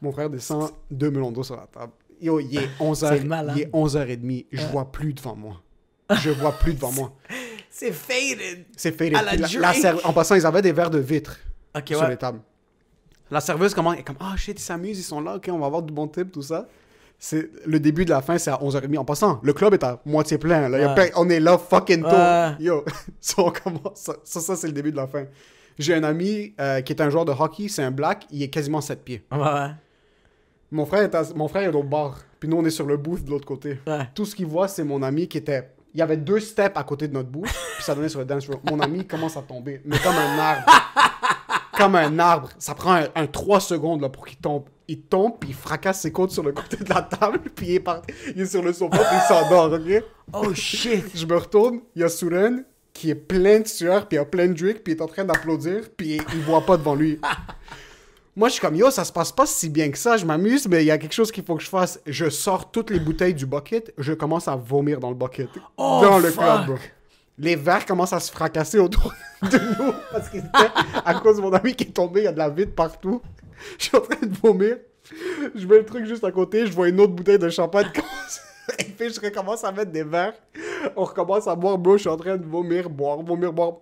Mon frère descend 2 melons d'eau sur la table. Yo, il est 11h. C'est malade. Il est 11h30. Je vois plus devant moi. Je vois plus devant moi. C'est faded. C'est faded. À la Puis drink. en passant, ils avaient des verres de vitre Ok, sur ouais. les tables. La serveuse commence, elle est comme, ah shit, ils s'amusent, ils sont là, ok, on va avoir du bon type, tout ça. C'est le début de la fin, c'est à 11h30. En passant, le club est à moitié plein. Là. Il y a Ouais. on est là fucking tôt. Ouais. Yo, ça, on commence. Ça c'est le début de la fin. J'ai un ami qui est un joueur de hockey, c'est un black, il est quasiment 7 pieds. Ouais. Mon frère est au bar, puis nous on est sur le booth de l'autre côté. Ouais. Tout ce qu'il voit, c'est mon ami qui était. Il y avait 2 steps à côté de notre booth, puis ça donnait sur le dance floor. Mon ami commence à tomber, mais comme un arbre. Comme un arbre. Ça prend un 3 secondes là, pour qu'il tombe. Il tombe, puis il fracasse ses côtes sur le côté de la table, puis il est sur le sofa, puis il s'endort, ok? Oh shit. Je me retourne, il y a Souren qui est plein de sueur, puis il a plein de drink, puis il est en train d'applaudir, puis il voit pas devant lui. Moi, je suis comme, yo, ça se passe pas si bien que ça, je m'amuse, mais il y a quelque chose qu'il faut que je fasse. Je sors toutes les bouteilles du bucket, je commence à vomir dans le bucket. Oh, dans le fuck. club, bro. Les verres commencent à se fracasser autour de nous, parce que à cause de mon ami qui est tombé, il y a de la vide partout. Je suis en train de vomir. Je mets le truc juste à côté, je vois une autre bouteille de champagne commencer. Et puis je recommence à mettre des verres. On recommence à boire, bro. Je suis en train de vomir, boire.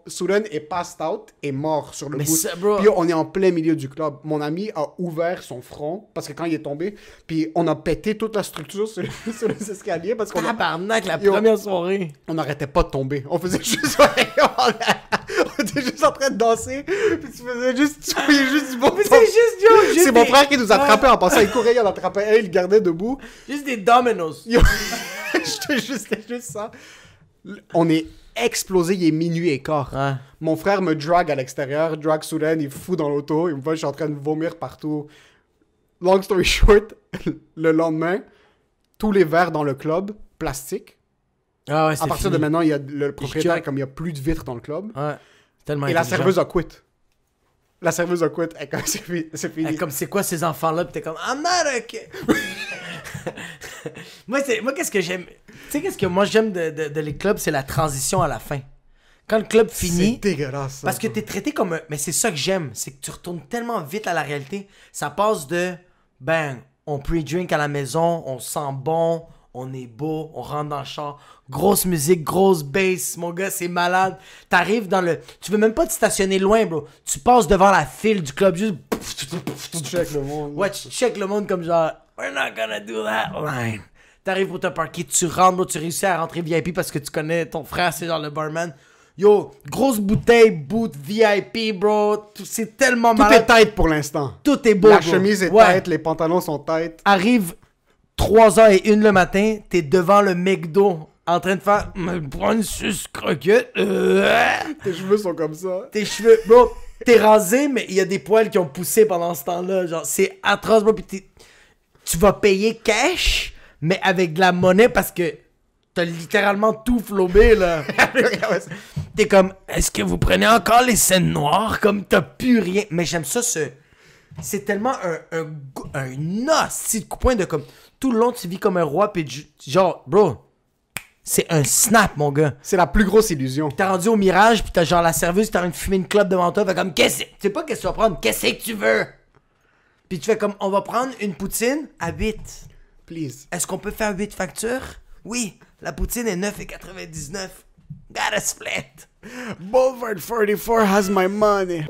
Souren est passed out et mort sur le Mais bout. ça, bro. Puis on est en plein milieu du club. Mon ami a ouvert son front parce que quand il est tombé, puis on a pété toute la structure sur les escaliers parce qu'on Tabarnak, la Yo. première soirée. on n'arrêtait pas de tomber. On faisait juste... on était juste en train de danser. Puis tu faisais juste... Tu voyais juste du bon Mais temps. c'est juste, yo, C'est mon des- frère qui nous attrapait en passant. Il courait, il en attrapait un, il le gardait debout. Juste des dominoes. Yo, c'était juste ça. On est explosé, il est minuit et quart. Ouais. Mon frère me drague à l'extérieur, drague Soudan, il fout dans l'auto, il me voit, je suis en train de vomir partout. Long story short, le lendemain, tous les verres dans le club, plastique. Ah ouais, c'est À partir de fini. maintenant, il y a le propriétaire, check. comme il n'y a plus de vitres dans le club. Ouais. Tellement Et la intelligent. serveuse a quitté. La serveuse a quitté. Elle, comme, c'est fini. Elle, comme c'est quoi ces enfants-là? Pis t'es comme, I'm not okay. Moi, qu'est-ce que j'aime... Tu sais, qu'est-ce que moi j'aime de les clubs, c'est la transition à la fin. Quand le club finit... C'est dégueulasse, ça. Parce que t'es traité comme un... Mais c'est ça que j'aime, c'est que tu retournes tellement vite à la réalité. Ça passe de... Ben, on pre-drink à la maison, on sent bon, on est beau, on rentre dans le char. Grosse musique, grosse bass, mon gars, c'est malade. T'arrives dans le... Tu veux même pas te stationner loin, bro. Tu passes devant la file du club, juste... Tu check le monde. Ouais, tu check le monde comme genre... We're not gonna do that line. T'arrives pour te parquer, tu rentres, bro, tu réussis à rentrer VIP parce que tu connais ton frère, c'est genre le barman. Yo, grosse bouteille, boot VIP, bro. C'est tellement Tout malade. est tight pour l'instant. Tout est beau, La bro. chemise est Ouais. tight, les pantalons sont tight. Arrive 3h01 le matin, t'es devant le McDo en train de faire me prendre une suce croquette. Tes cheveux sont comme ça. Tes cheveux, bro, t'es rasé, mais il y a des poils qui ont poussé pendant ce temps-là. Genre, c'est atroce, bro. Puis tu vas payer cash, mais avec de la monnaie parce que t'as littéralement tout flobé, là. T'es comme, est-ce que vous prenez encore les scènes noires? Comme t'as plus rien. Mais j'aime ça, c'est tellement un hostie de coup de poing de comme, tout le long tu vis comme un roi, pis genre, bro, c'est un snap, mon gars. C'est la plus grosse illusion. T'es rendu au Mirage, pis t'as genre la serveuse, t'as envie de fumer une clope devant toi, fait comme, tu sais pas qu'est-ce que tu vas prendre, qu'est-ce que tu veux? Puis tu fais comme, on va prendre une poutine à 8. Please. Est-ce qu'on peut faire 8 factures? Oui, la poutine est 9,99. Gotta split. Boulevard 44 has my money.